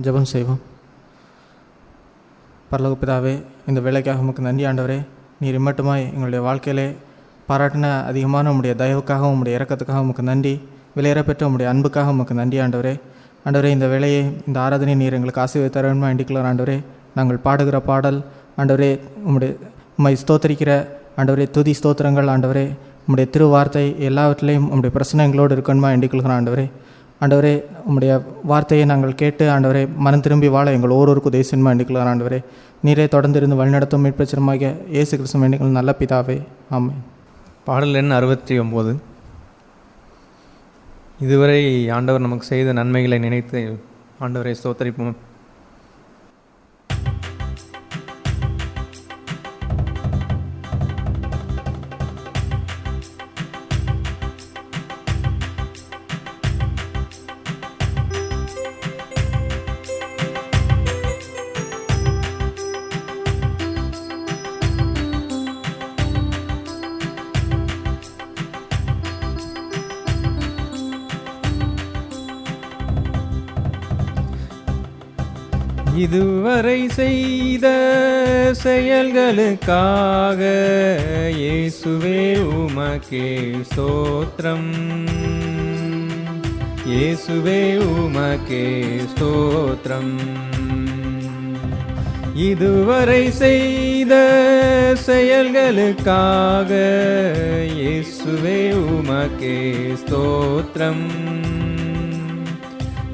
ஜெபம் செய்வோம். பரலோக பிதாவே, இந்த வேலைக்காக உமக்கு நன்றி ஆண்டவரே. நீர் இம்மட்டுமாய் எங்களுடைய வாழ்க்கையிலே பாராட்டின அதிகமான உம்முடைய தயவுக்காக, உம்முடைய இரக்கத்துக்காக உமக்கு நன்றி. விலையேற பெற்ற உம்முடைய அன்புக்காக உமக்கு நன்றி ஆண்டவரே. ஆண்டவரே, இந்த வேலையை, இந்த ஆராதனை நீர் எங்களுக்கு ஆசீர்வதித்து தர வேண்டுமா வேண்டிக்கிறோம் ஆண்டவரே. நாங்கள் பாடுகிற பாடல் ஆண்டவரே, உம்மை ஸ்தோத்தரிக்கிற ஆண்டவரே, துதி ஸ்தோத்திரங்கள் ஆண்டவரே, உம்முடைய திருவார்த்தை எல்லாவற்றிலையும் உம்முடைய பிரச்சனைகளோடு இருக்கணுமா வேண்டிக்கொள்கிறோம் ஆண்டவரே. ஆண்டவரே, உம்முடைய வார்த்தையை நாங்கள் கேட்டு ஆண்டவரே மனம் திரும்பி வாழ எங்கள் ஒவ்வொருவருக்கும் உதவி செய்யணுமா வேண்டிக்கலாம் ஆண்டவரே. நீரே தொடர்ந்து இருந்து வழிநடத்தும் மீட்பெற்றமாகிய இயேசு கிறிஸ்து வேண்டிகள் நல்ல பிதாவே, ஆமென். பாடல் எண் 69. இதுவரை ஆண்டவர் நமக்கு செய்த நன்மைகளை நினைத்து ஆண்டவரை ஸ்தோத்தரிப்போம். இதுவரை செய்த செயல்களுக்காக இயேசுவே உமக்கே ஸ்தோத்திரம், இயேசுவே உமக்கே ஸ்தோத்திரம். இதுவரை செய்த செயல்களுக்காக இயேசுவே உமக்கே ஸ்தோத்திரம்,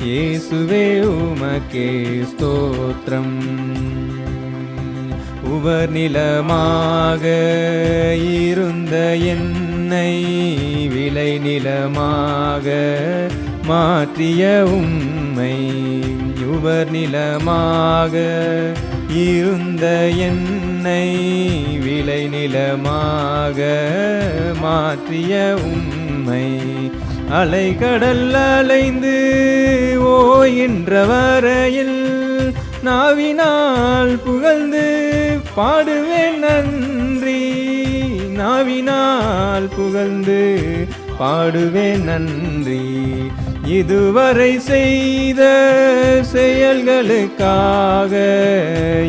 இயேசுவே உமக்கே ஸ்தோத்திரம். உவர் நிலமாக இருந்த என்னை விளை நிலமாக மாற்றிய உம்மை, உவர் நிலமாக இருந்த என்னை விளை நிலமாக மாற்றிய உம்மை, அலைகடல் அலைந்து ஓய்கின்ற வரையில் நாவினால் புகழ்ந்து பாடுவேன் நன்றி, நாவினால் புகழ்ந்து பாடுவேன் நன்றி. இதுவரை செய்த செயல்களுக்காக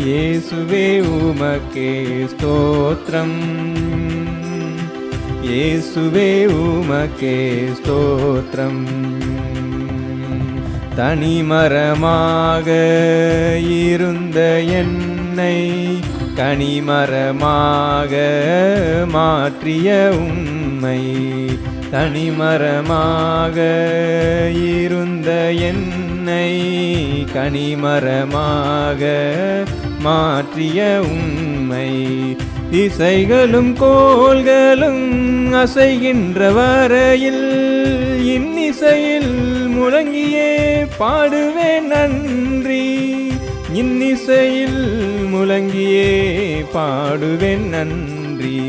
இயேசுவே உமக்கே ஸ்தோத்திரம், இயேசுவே உமக்கே ஸ்தோத்திரம். தனிமரமாக இருந்த என்னை கனிமரமாக மாற்றிய உம்மை, தனிமரமாக இருந்த என்னை கனிமரமாக மாற்றிய உம்மை, திசைகளும் கோள்களும் அசைகின்ற வரையில் இன்னிசையில் முழங்கியே பாடுவேன் நன்றி, இன்னிசையில் முழங்கியே பாடுவேன் நன்றி.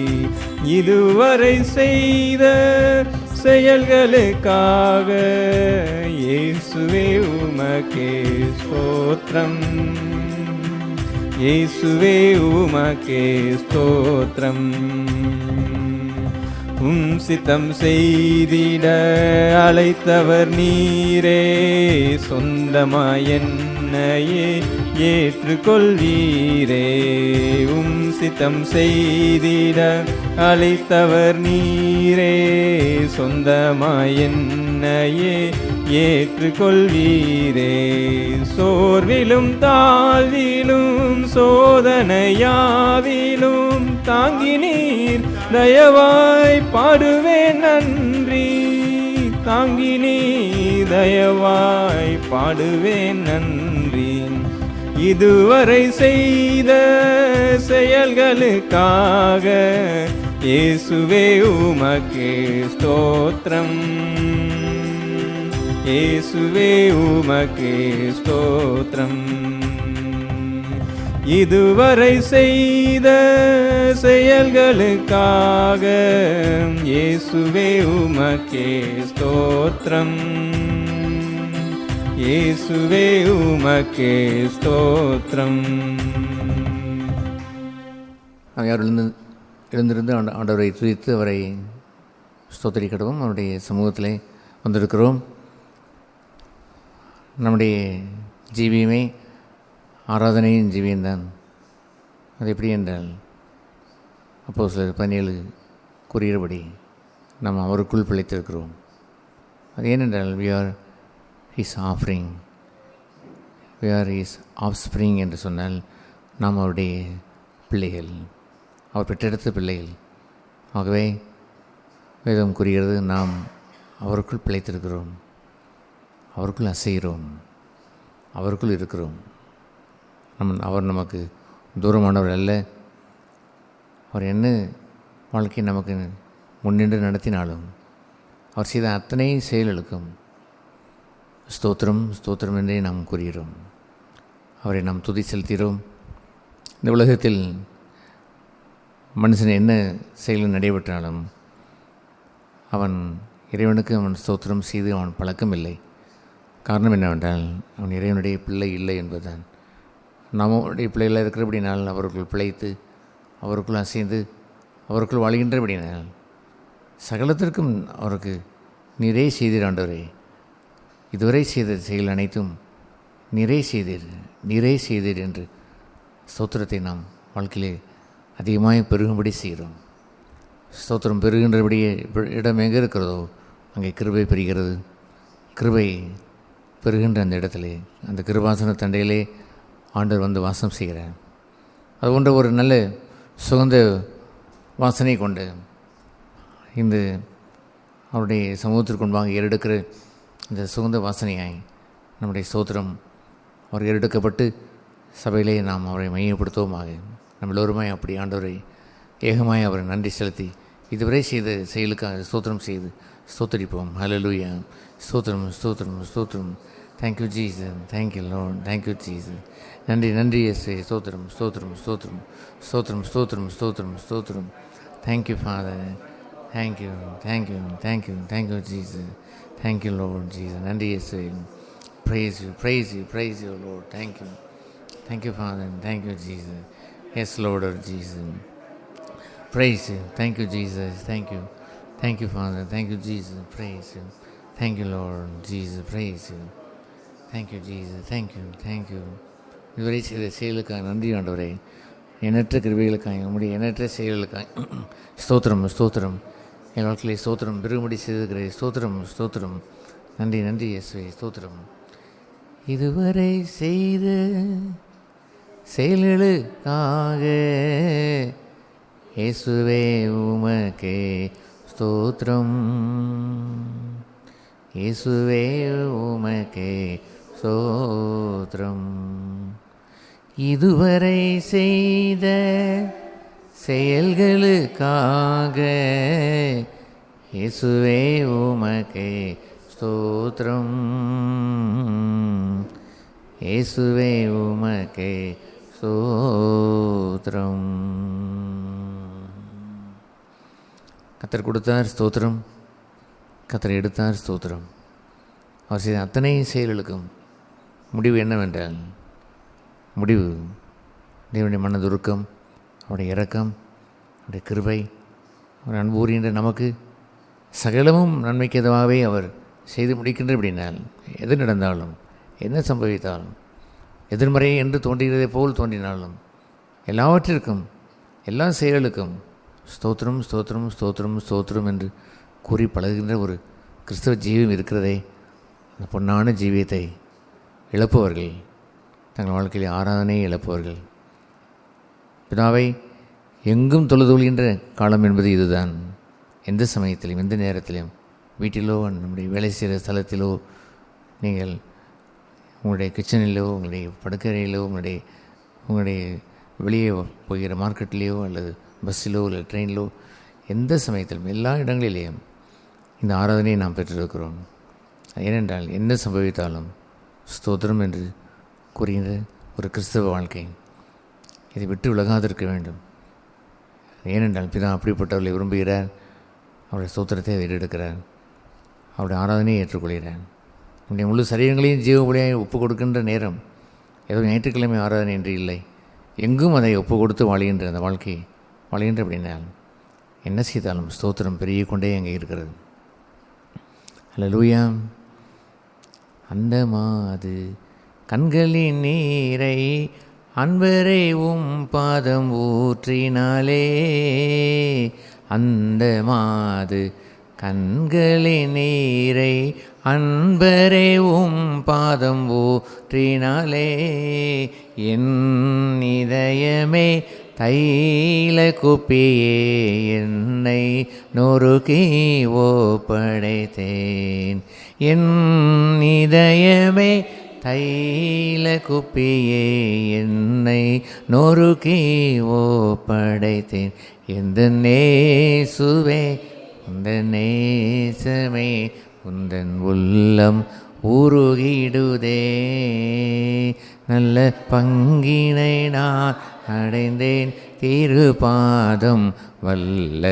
இதுவரை செய்த செயல்களுக்காக இயேசுவே உமக்கே ஸ்தோத்திரம், இயேசுவே உமக்கே ஸ்தோத்திரம். சித்தம் செய்திட அழைத்தவர் நீரே, சொந்தமாய் என்னையே ஏற்றுக்கொள்வீரே. சித்தம் செய்திட அழைத்தவர் நீரே, சொந்தமாய் என்னையே ஏற்றுக்கொள்வீரே. சோர்விலும் தாழ்விலும் சோதனையாவிலும் தாங்கி நீர் தயவாய் பாடுவேன் நன்றி, தாங்கி நீர் தயவாய் பாடுவேன் நன்றி. இதுவரை செய்த செயல்களுக்காக இயேசுவே உமக்கே ஸ்தோத்திரம், இயேசுவே உமக்கே ஸ்தோத்திரம். இதுவரை செய்த செயல்களுக்காக இயேசுவே உமக்கே ஸ்தோத்திரம், இயேசுவே உமக்கே ஸ்தோத்திரம். எழுந்திருந்து ஆண்டவரை துதித்து அவரை ஸ்தோத்திரிக்கிறோம். அவருடைய சமூகத்திலே வந்திருக்கிறோம். நம்முடைய ஜீவியமே ஆராதனையும் ஜீவியம்தான். அது எப்படி என்றால் அப்போஸ்தலர் 17 கூறுகிறபடி நாம் அவருக்குள் பிழைத்திருக்கிறோம். அது ஏனென்றால் we are his offering, we are his offspring என்று சொன்னால் நாம் அவருடைய பிள்ளைகள், அவர் பெற்றெடுத்த பிள்ளைகள். ஆகவே வேதம் கூறுகிறது நாம் அவருக்குள் பிழைத்திருக்கிறோம், அவருக்குள் அசைகிறோம், அவருக்குள் இருக்கிறோம். அவர் நமக்கு தூரமானவர் அல்ல. அவர் என்ன வாழ்க்கை நமக்கு முன்னின்று நடத்தினாலும் அவர் செய்த அத்தனை செயல்களுக்கும் ஸ்தோத்திரம் ஸ்தோத்திரம் என்றே நாம் கூறுகிறோம். அவரை நாம் துதி செலுத்துகிறோம். இந்த உலகத்தில் மனுஷன் என்ன செயல் நடைபெற்றாலும் அவன் இறைவனுக்கு அவன் ஸ்தோத்திரம் செய்து அவன் பழக்கம் இல்லை. காரணம் என்னவென்றால் அவன் இறைவனுடைய பிள்ளை இல்லை என்பதுதான். நம்முடைய பிள்ளைகளாக இருக்கிறபடினால் அவருக்குள் பிழைத்து அவருக்குள் அசைந்து அவருக்குள் வாழ்கின்றபடினால் சகலத்திற்கும் அவருக்கு நீரே செய்தீர் ஆண்டவரே, இதுவரை செய்த செயல் அனைத்தும் நீரே செய்தீர் என்று ஸ்தோத்திரத்தை நாம் வாழ்க்கையிலே அதிகமாக பெருகும்படி செய்கிறோம். ஸ்தோத்திரம் பெருகின்றபடியே இடம் எங்கே இருக்கிறதோ அங்கே கிருபை பெறுகிறது. கிருபை பெறுகின்ற அந்த இடத்துல அந்த கிருபாசன தண்டையிலே ஆண்டவர் வந்து வாசம் செய்கிறார். அது போன்ற ஒரு நல்ல சுகந்த வாசனை கொண்டு இந்த அவருடைய சமூகத்திற்கு முன்பாக ஏறெடுக்கிற இந்த சுகந்த வாசனையாய் நம்முடைய ஸ்தோத்திரம் அவர் ஏறெடுக்கப்பட்டு சபையிலே நாம் அவரை மையப்படுத்துவோமாக. நம்ம எல்லோருமாய் அப்படி ஆண்டவரை ஏகமாய் அவரை நன்றி செலுத்தி இதுவரை செய்த செயலுக்காக ஸ்தோத்திரம் செய்து ஸ்தோத்தரிப்போம். ஹல்லேலூயா. ஸ்தோத்திரம் ஸ்தோத்திரம் ஸ்தோத்திரம். Thank you Jesus, thank you Lord, thank you Jesus. நன்றி இயேசுவே. ஸ்தோத்திரம் ஸ்தோத்திரம் ஸ்தோத்திரம் ஸ்தோத்திரம் ஸ்தோத்திரம் ஸ்தோத்திரம் ஸ்தோத்திரம். Thank you father, thank you thank you thank you thank you Jesus, thank you Lord Jesus. நன்றி இயேசுவே. praise you Lord. Thank you Father, thank you Jesus. Yes Lord or Jesus, praise you. Thank you Jesus, thank you Father, thank you Jesus, praise you. Thank you Lord Jesus, praise you. Thank you Jesus, thank you. இதுவரை செய்த செயலுக்காக நன்றி ஆண்டவரே. எண்ணற்ற கிருபைகளுக்காக உம்முடைய எண்ணற்ற செயல்களுக்காக ஸ்தோத்திரம். என் வாழ்க்கையிலே ஸ்தோத்திரம் பெருகும்படி செய்திருக்கிறேன். ஸ்தோத்திரம். நன்றி இயேசுவே. ஸ்தோத்திரம். இதுவரை செய்த செயல்களுக்காக இயேசுவே உமக்கே ஸ்தோத்திரம். இயேசுவே உமக்கே ஸ்தோத்திரம். இதுவரை செய்த செயல்களுக்காக இயேசுவே உமக்கே ஸ்தோத்திரம். இயேசுவே உமக்கே ஸ்தோத்திரம். கர்த்தர் கொடுத்தார் ஸ்தோத்திரம், கர்த்தர் எடுத்தார் ஸ்தோத்திரம். அவர் செய்த அத்தனை செயல்களுக்கும் முடிவு என்னவென்றால், முடிவு தேவனுடைய மனதுருக்கம், அவருடைய இரக்கம், அவருடைய கிருபை, அவர் அன்பு கூறுகின்ற நமக்கு சகலமும் நன்மைக்கு எதுவாகவே அவர் செய்து முடிக்கின்ற. அப்படின்னால் எது நடந்தாலும் என்ன சம்பவித்தாலும் எதிர்மறை என்று தோன்றுகிறதை போல் தோன்றினாலும் எல்லாவற்றிற்கும் எல்லா செயல்களுக்கும் ஸ்தோத்திரம் ஸ்தோத்திரம் ஸ்தோத்திரம் ஸ்தோத்திரம் என்று கூறி பழகுகின்ற ஒரு கிறிஸ்தவ ஜீவியம் இருக்கிறதே. அந்த பொன்னான ஜீவியத்தை இழப்பவர்கள், தங்கள் வாழ்க்கையில் ஆராதனையை இழப்பவர்கள், பிதாவை எங்கும் தொழுதுகின்ற காலம் என்பது இதுதான். எந்த சமயத்திலும் எந்த நேரத்திலும் வீட்டிலோ நம்முடைய வேலை செய்கிற ஸ்தலத்திலோ நீங்கள் உங்களுடைய கிச்சனிலோ உங்களுடைய படுக்கறையிலோ உங்களுடைய வெளியே போகிற மார்க்கெட்லேயோ அல்லது பஸ்ஸிலோ இல்லை ட்ரெயினிலோ எந்த சமயத்திலும் எல்லா இடங்களிலேயும் இந்த ஆராதனையை நாம் பெற்றிருக்கிறோம். ஏனென்றால் என்ன சம்பவித்தாலும் ஸ்தோத்திரம் என்று கூறுகின்ற ஒரு கிறிஸ்தவ வாழ்க்கை இதை விட்டு விலகாதிருக்க வேண்டும். ஏனென்றால் பிதா அப்படிப்பட்டவர்களை விரும்புகிறார். அவருடைய ஸ்தோத்திரத்தை எடுக்கிறார், அவருடைய ஆராதனையை ஏற்றுக்கொள்கிறார். நம்முடைய முழு சரீரங்களையும் ஜீவபலியாக ஒப்பு கொடுக்கின்ற நேரம் ஏதோ ஞாயிற்றுக்கிழமை ஆராதனை என்று இல்லை, எங்கும் அதை ஒப்பு கொடுத்து வாழ்கின்ற அந்த வாழ்க்கை வாழ்கின்ற. அப்படின்னா என்ன செய்தாலும் ஸ்தோத்திரம் பெருகி கொண்டே அங்கே இருக்கிறது. அல்லேலூயா. அண்டமாது கண்களின் நீரை அன்பரே உம் பாதம் ஊற்றினாலே அந்த மாது கண்களின் நீரை அன்பரே உம் பாதம் ஊற்றினாலே என் இதயமே தைல குப்பியே என்னை நொறுக்கி ஓப்படைத்தேன். என் இதயமே தைல குப்பியே என்னை நொறுக்கி ஓப்படைத்தேன். எந்த நேசுவே உந்த நேசமே உந்தன் உள்ளம் உருகிடுதே. நல்ல பங்கினை நான் அடைந்தேன் திருபாதம் வல்ல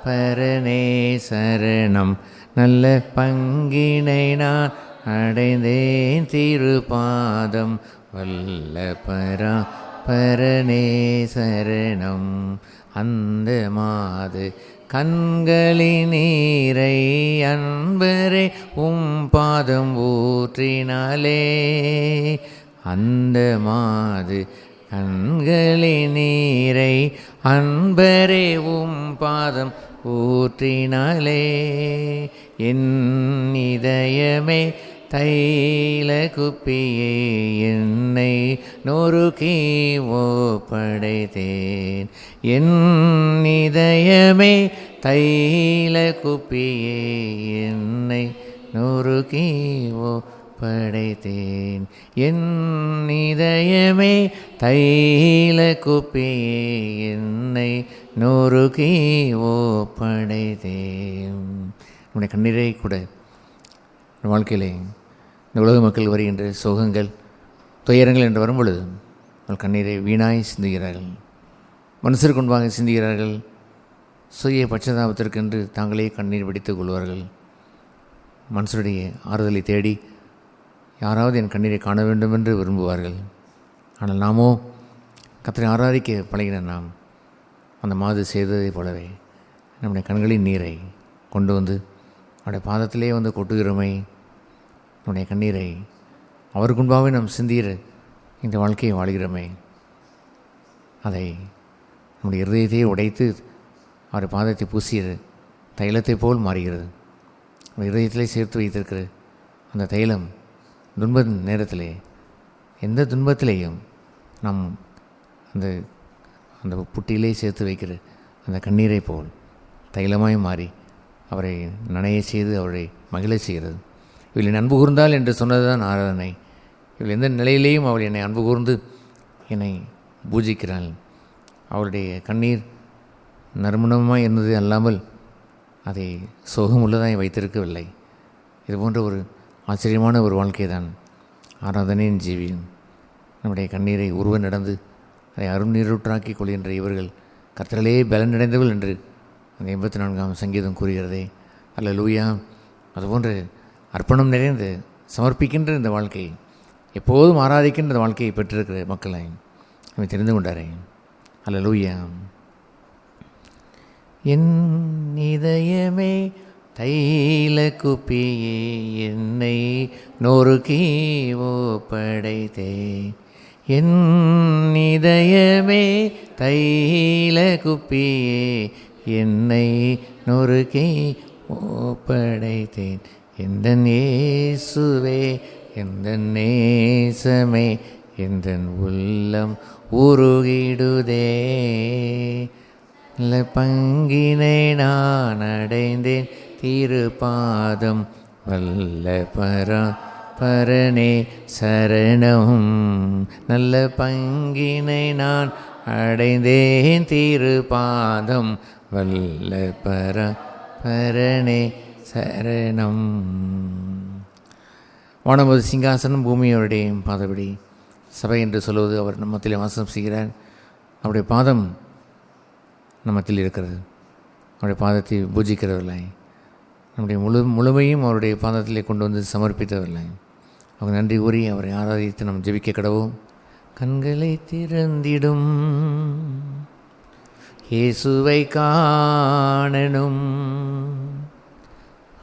பரனே சரணம். நல்ல பங்கினை நான் அடைந்தேன் திருபாதம் வல்ல பரனே சரணம். அந்த மாது கண்களின் நீரை அன்பரே உம் பாதம் ஊற்றினாலே அந்த மாது கண்களின் நீரை அன்பரே உம் பாதம் ஊற்றினாலே என் இதயமே தைல குப்பியே என்னை நொறுக்கி ஓப்படைத்தேன். என் இதயமே தைல குப்பியே என்னை நொறுக்கி ஓப்படைத்தேன். என் இதயமே தைல குப்பியே என்னை நொறுக்கி ஓப்படைத்தேன். நம்முடைய கண்ணீரை கூட வாழ்க்கையிலே இந்த உலக மக்கள் வருகின்ற சோகங்கள் துயரங்கள் என்று வரும்பொழுது அவள் கண்ணீரை வீணாய் சிந்துகிறார்கள். மனுஷருக்கு முன்பாக சிந்துகிறார்கள். சுய பட்சதாபத்திற்கென்று தாங்களே கண்ணீர் வெடித்துக் கொள்வார்கள். மனுஷருடைய ஆறுதலை தேடி யாராவது என் கண்ணீரை காண வேண்டும் என்று விரும்புவார்கள். ஆனால் நாமோ கர்த்தரை ஆராதிக்க பழகின நாம் அந்த மாது செய்ததைப் போலவே நம்முடைய கண்களின் நீரை கொண்டு வந்து அவருடைய பாதத்திலே வந்து கொட்டுகிறோமே. நம்முடைய கண்ணீரை அவருக்கு முன்பாகவே நாம் சிந்திகிற இந்த வாழ்க்கையை வாழ்கிறோமே. அதை நம்முடைய இருதயத்தையே உடைத்து அவருடைய பாதத்தை பூசிய தைலத்தை போல் மாறுகிறது. நம்ம இருதயத்திலே சேர்த்து வைத்திருக்கிற அந்த தைலம் துன்ப நேரத்திலே எந்த துன்பத்திலேயும் நாம் அந்த அந்த புட்டியிலே சேர்த்து வைக்கிற அந்த கண்ணீரை போல் தைலமாய் மாறி அவரை நனைய செய்து அவரை மகிழ செய்கிறது. இவள் அன்பு கூர்ந்தாள் என்று சொன்னது தான் ஆராதனை. இவள் எந்த நிலையிலேயும் அவள் என்னை அன்பு கூர்ந்து என்னை பூஜிக்கிறாள். அவளுடைய கண்ணீர் நறுமணமாக இருந்தது அல்லாமல் அதை சோகமுள்ளதாய் வைத்திருக்கவில்லை. இது போன்ற ஒரு ஆச்சரியமான ஒரு வாழ்க்கை தான் ஆராதனையின் ஜீவியம். நம்முடைய கண்ணீரை உருவ நடந்து அதை அருநீரூற்றாக்கி கொள்கின்ற இவர்கள் கர்த்தரிலே பலனடைந்தவர்கள் என்று அந்த 84ஆம் சங்கீதம் கூறுகிறதே. அல்லேலூயா. அதுபோன்று அர்ப்பணம் நிறைந்து சமர்ப்பிக்கின்ற இந்த வாழ்க்கை, எப்போதும் ஆராதிக்கின்ற இந்த வாழ்க்கையை பெற்றிருக்கிற மக்களை அவன் தெரிந்து கொண்டாரே. அல்லேலூயா. என் இதயமே தைல குப்பியே என்னை நொறுக்கி ஓப்படைத்தேன். என் இதயமே தைல குப்பியே என்னை நொறுக்கி ஓப்படைத்தேன். எந்தன் இயேசுவே எந்தன் நேசமே எந்தன் உள்ளம் உருகிடுதே. நல்ல பங்கினை நான் அடைந்தேன் திருபாதம் வல்ல பரனே சரணம். நல்ல பங்கினை நான் அடைந்தேன் திருபாதம் வல்ல பரனே சரணம். வானமது சிங்காசனம், பூமி அவருடைய பாதபடி. சபை என்று சொல்வது அவர் நம்மத்திலே வாசம் செய்கிறார். அவருடைய பாதம் நம்மத்தில் இருக்கிறது. அவருடைய பாதத்தை பூஜிக்கிறவில்லை. நம்முடைய முழுமையும் அவருடைய பாதத்திலே கொண்டு வந்து சமர்ப்பித்தவில்லை. அவர் நன்றி கூறி அவரை ஆராதித்து நாம் ஜெபிக்க கடவோம். கண்களை திறந்திடும் இயேசுவை காணணும்,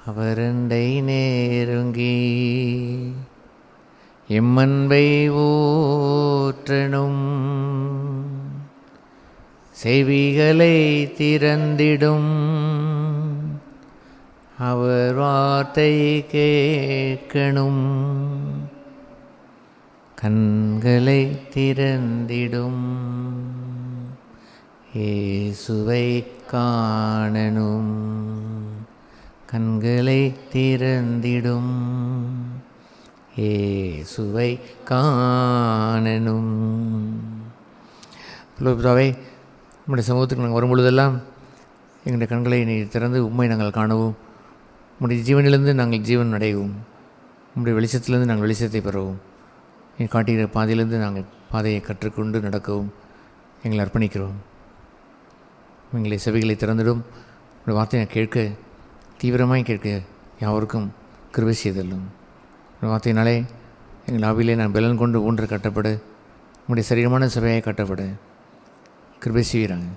அவரண்டை நேருங்கி எம்மன்பை ஊற்றணும். செவிகளை திறந்திடும் அவர் வார்த்தை கேட்கணும். கண்களை திறந்திடும் இயேசுவை காணணும். கண்களை திறந்திடும் இயேசுவை காணணும். பிதாவே, நம்முடைய சமூகத்துக்கு நாங்கள் வரும்பொழுதெல்லாம் எங்களுடைய கண்களை நீ திறந்து உண்மை நாங்கள் காணவும், உம்முடைய ஜீவனிலிருந்து நாங்கள் ஜீவன் அடையவும், உம்முடைய வெளிச்சத்திலிருந்து நாங்கள் வெளிச்சத்தை பெறவும், நீ காட்டுகிற பாதையிலிருந்து நாங்கள் பாதையை கற்றுக்கொண்டு நடக்கவும் எங்களை அர்ப்பணிக்கிறோம். எங்களை செவிகளை திறந்திடும். உடைய வார்த்தையை கேட்க, தீவிரமாய் கேட்க யாவருக்கும் கிருபை செய்தல்லும். உடைய வார்த்தையினாலே எங்கள் ஆவிலே நான் பலன் கொண்டு ஊன்று கட்டப்பட, உங்களுடைய சரீரமான சபையாய் கட்டப்பட கிருபை செய்கிறாங்க.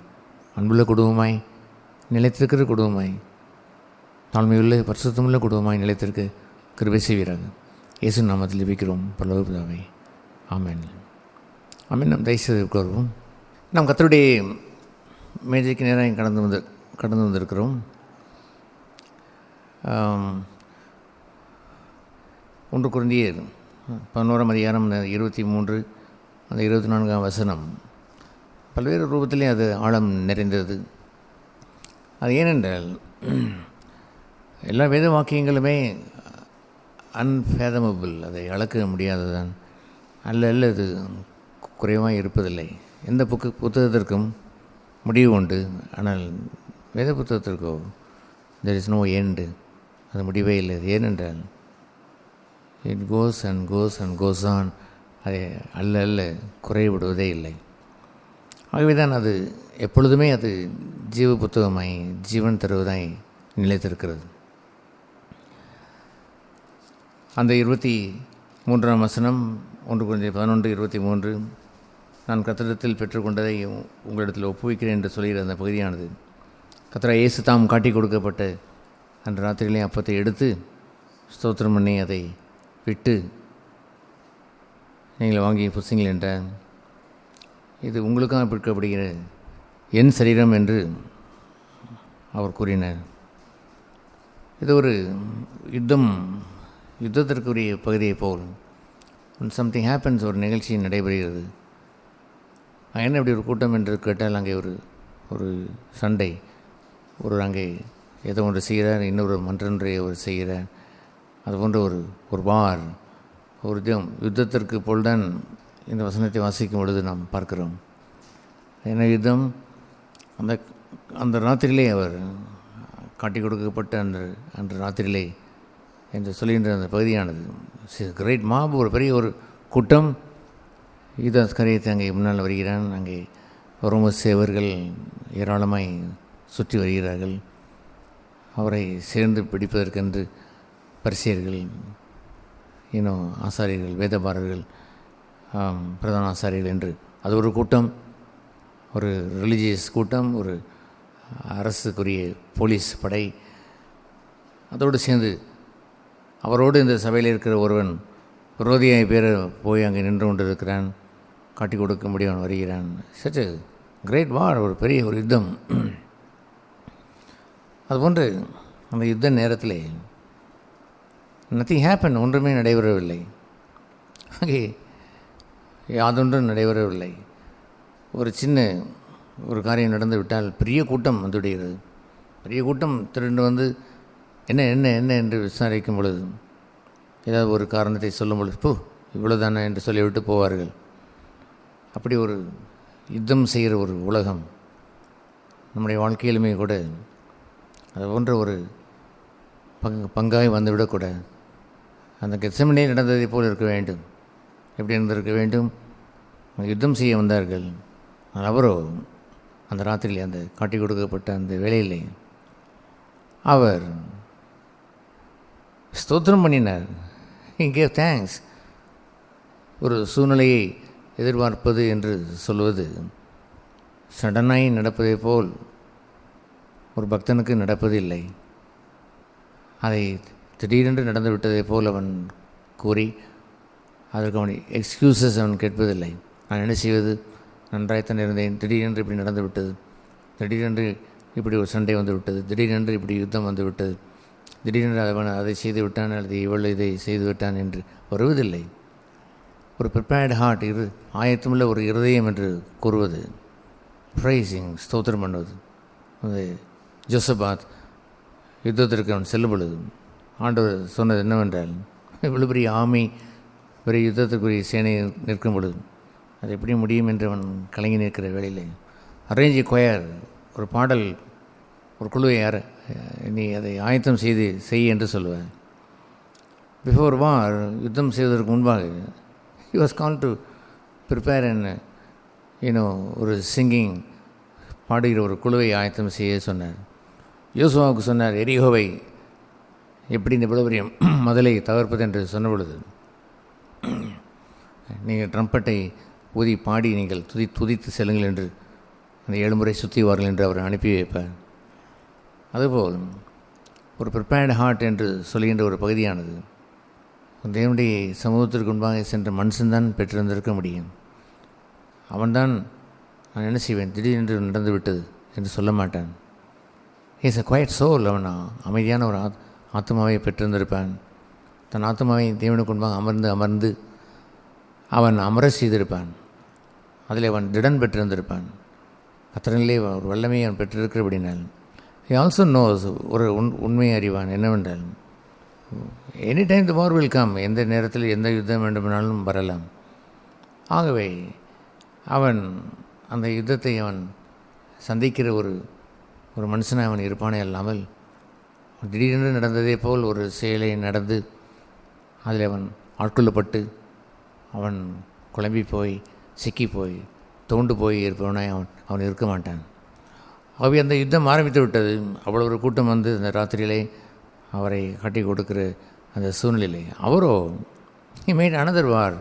அன்புள்ள குடும்பமாய் நிலைத்திருக்கிற குடும்பமாய், தாழ்மையுள்ள பரிசுத்தமுள்ள குடும்பமாய் நிலைத்திருக்க கிருபை செய்கிறாங்க. இயேசு நாமத்தில் ஜெபிக்கிறோம் பரலோக பிதாவே, ஆமென். ஆமென். நாம் தயவுசெய்து உட்காருவோம். நாம் கர்த்தருடைய மேஜைக்கு நேராக கடந்து வந்திருக்கிறோம். 1 கொரிந்தியர் 11ஆம் அதிகாரம் 23 அந்த 24ஆம் வசனம் பல்வேறு ரூபத்திலே அது ஆழம் நிறைந்தது. அது ஏனென்றால் எல்லா வேத வாக்கியங்களுமே அன்ஃபேதமபிள், அதை அளக்க முடியாததான். அல்ல அது குறைவாக இருப்பதில்லை. எந்த புத்தகத்திற்கும் முடிவு உண்டு, ஆனால் வேத புத்தகத்திற்கோ தெர் இஸ் நோ எண்டு, அது முடிவே இல்லை. அது ஏனென்றால் it goes and goes and goes on, அதை அல்ல குறைவிடுவதே இல்லை. ஆகவே தான் அது எப்பொழுதுமே அது ஜீவ புத்தகமாய் ஜீவன் தருவதாய் நிலைத்திருக்கிறது. அந்த 23ஆம் வசனம் 1 கொரிந்தியர் 11:23, நான் கர்த்தரிடத்தில் பெற்றுக்கொண்டதை உங்களிடத்தில் ஒப்புவிக்கிறேன் என்று சொல்கிற அந்த பகுதியானது, கர்த்தராகிய இயேசு தாம் காட்டி கொடுக்கப்பட்ட அன்று ராத்திரியிலே அப்பத்தை எடுத்து ஸ்தோத்திரம் பண்ணி அதை விட்டு, நீங்கள் வாங்கி புசிங்கள் என்ற, இது உங்களுக்காக பிற்கப்படுகிற என் சரீரம் என்று அவர் கூறினார். இது ஒரு யுத்தத்திற்குரிய பகுதியை போல் சம்திங் ஹேப்பன்ஸ், ஒரு நிகழ்ச்சி நடைபெறுகிறது. என்ன இப்படி ஒரு கூட்டம் என்று கேட்டால், அங்கே ஒரு சண்டை, அங்கே ஏதோ ஒன்று செய்கிறார், இன்னொரு மன்றொன்றை அவர் செய்கிறார். அதுபோன்ற ஒரு வார், ஒரு யுத்தத்திற்கு போல்தான் இந்த வசனத்தை வாசிக்கும் பொழுது நாம் பார்க்கிறோம். என்ன யுத்தம்? அந்த ராத்திரியிலே அவர் காட்டி கொடுக்கப்பட்ட அன்று ராத்திரியிலே என்று சொல்கின்ற அந்த பகுதியானது கிரேட் மாப், ஒரு பெரிய ஒரு கூட்டம். யூதாஸ் கரியத்தை அங்கே முன்னால் வருகிறான். அங்கே ரோம சேவர்கள் ஏராளமாய் சுற்றி வருகிறார்கள். அவரை சேர்ந்து பிடிப்பதற்கென்று பரிசேயர்கள், ஆசாரியர்கள், வேதபாரர்கள், பிரதான ஆசாரியர்கள் என்று அது ஒரு கூட்டம், ஒரு ரிலீஜியஸ் கூட்டம், ஒரு அரசுக்குரிய போலீஸ் படை. அதோடு சேர்ந்து அவரோடு இந்த சபையில் இருக்கிற ஒருவன் விரோதியாய் பேரை போய் அங்கே நின்று கொண்டு இருக்கிறான். காட்டி கொடுக்க முடியும் வருகிறான். சச் எ கிரேட் வார், ஒரு பெரிய ஒரு யுத்தம். அதுபோன்று அந்த யுத்த நேரத்தில் நத்திங் ஹேப்பன், ஒன்றுமே நடைபெறவில்லை. அங்கே யாதொன்றும் நடைபெறவில்லை. ஒரு சின்ன ஒரு காரியம் நடந்து விட்டால் பெரிய கூட்டம் வந்துவிடுகிறது. பெரிய கூட்டம் திரண்டு வந்து என்ன என்ன என்ன என்று விசாரிக்கும் பொழுது, ஏதாவது ஒரு காரணத்தை சொல்லும் பொழுது இவ்வளோதானே என்று சொல்லிவிட்டு போவார்கள். அப்படி ஒரு யுத்தம் செய்கிற ஒரு உலகம் நம்முடைய வாழ்க்கையிலுமே கூட அது போன்ற ஒரு பங்காய் வந்துவிடக்கூட. அந்த கெத்செமனே நடந்ததை போல் இருக்க வேண்டும். எப்படி இருந்திருக்க வேண்டும்? யுத்தம் செய்ய வந்தார்கள். அவரோ அந்த ராத்திரியில் அந்த காட்டி கொடுக்கப்பட்ட அந்த வேளையிலே அவர் ஸ்தோத்திரம் பண்ணினார். He gave thanks. ஒரு சூழ்நிலையை எதிர்பார்ப்பது என்று சொல்வது சடனாய் நடப்பதை போல் ஒரு பக்தனுக்கு நடப்பதில்லை. அதை திடீரென்று நடந்துவிட்டதை போல் அவன் கூறி அதற்கு அவன் எக்ஸ்கியூசஸ் அவன் கேட்பதில்லை. நான் என்ன செய்வது, நன்றாய்த்தான் இருந்தேன், திடீரென்று இப்படி நடந்து விட்டது, திடீரென்று இப்படி ஒரு சண்டை வந்து விட்டது, திடீரென்று இப்படி யுத்தம் வந்து விட்டது, திடீரென்று அவன் அதை செய்து விட்டான் அல்லது இவள் இதை செய்து விட்டான் என்று வருவதில்லை. ஒரு ப்ரிப்பேர்டு ஹார்ட், ஆயத்தமுள்ள ஒரு இருதயம் என்று கூறுவது, ப்ரைசிங், ஸ்தோத்திரம் பண்ணுவது. அந்த ஜோசபாத் யுத்தத்திற்கு அவன் செல்லும் பொழுது ஆண்டவர் சொன்னது என்னவென்றால், இவ்வளவு பெரிய ஆமி, பெரிய யுத்தத்திற்குரிய சேனை நிற்கும் பொழுது அது எப்படி முடியும் என்று அவன் கலங்கி நிற்கிற வேளையில் அரேஞ்ச் கொயர், ஒரு பாடல், ஒரு குழுவை நீ அதை ஆயத்தம் செய் என்று சொல்லுவேன். பிஃபோர் வார், யுத்தம் செய்வதற்கு முன்பாக he was called to prepare and ஒரு சிங்கிங், பாடுகிற ஒரு குழுவை ஆயத்தம் செய்ய சொன்னார். யோசுவாவுக்கு சொன்னார், எரிகோவை எப்படி இந்த இவ்வளவு பெரிய மதலை தகர்ப்பது என்று சொன்ன பொழுது, நீங்கள் ட்ரம்பட்டை ஊதி பாடி நீங்கள் துதித்து செல்லுங்கள் என்று அந்த 7 முறை சுற்றிவார்கள் என்று அவர் அனுப்பி வைப்பார். அதுபோல் ஒரு ப்ரிப்பேர்டு ஹார்ட் என்று சொல்கின்ற ஒரு பகுதியானது தேவனுடைய சமூகத்திற்கு முன்பாக சென்ற மனுஷன்தான் பெற்றிருந்திருக்க முடியும். அவன்தான் நான் என்ன செய்வேன், திடீரென்று நடந்து விட்டது என்று சொல்ல மாட்டான். Is a quiet soul. அவன் அமைதியான ஒரு ஆத்மாவை பெற்றிருந்திருப்பான். தன் ஆத்மாவை தேவனுக்கு முன்பாக அமர்ந்து அவன் அமர செய்திருப்பான். அதில் அவன் திடன் பெற்றிருந்திருப்பான். கர்த்தரிலே ஒரு வல்லமையை அவன் பெற்றிருக்கிறபடினால் he also knows, ஒரு உண்மையை அறிவான் என்னவென்றால், any time the war will come, எந்த நேரத்தில் எந்த யுத்தம் வேண்டுமானாலும் வரலாம். ஆகவே அவன் அந்த யுத்தத்தை அவன் சந்திக்கிற ஒரு மனுஷனாக அவன் இருப்பானே அல்லாமல் திடீரென்று நடந்ததே போல் ஒரு செயலை நடந்து அதில் அவன் ஆட்கொள்ளப்பட்டு அவன் குழம்பி போய் சிக்கி போய் தோண்டு போய் இருப்பவனாய் அவன் இருக்க மாட்டான். ஆகவே அந்த யுத்தம் ஆரம்பித்து விட்டது. அவ்வளோ ஒரு கூட்டம் வந்து அந்த ராத்திரியிலே அவரை கட்டி கொடுக்குற அந்த சூழ்நிலை, அவரோ he made another war,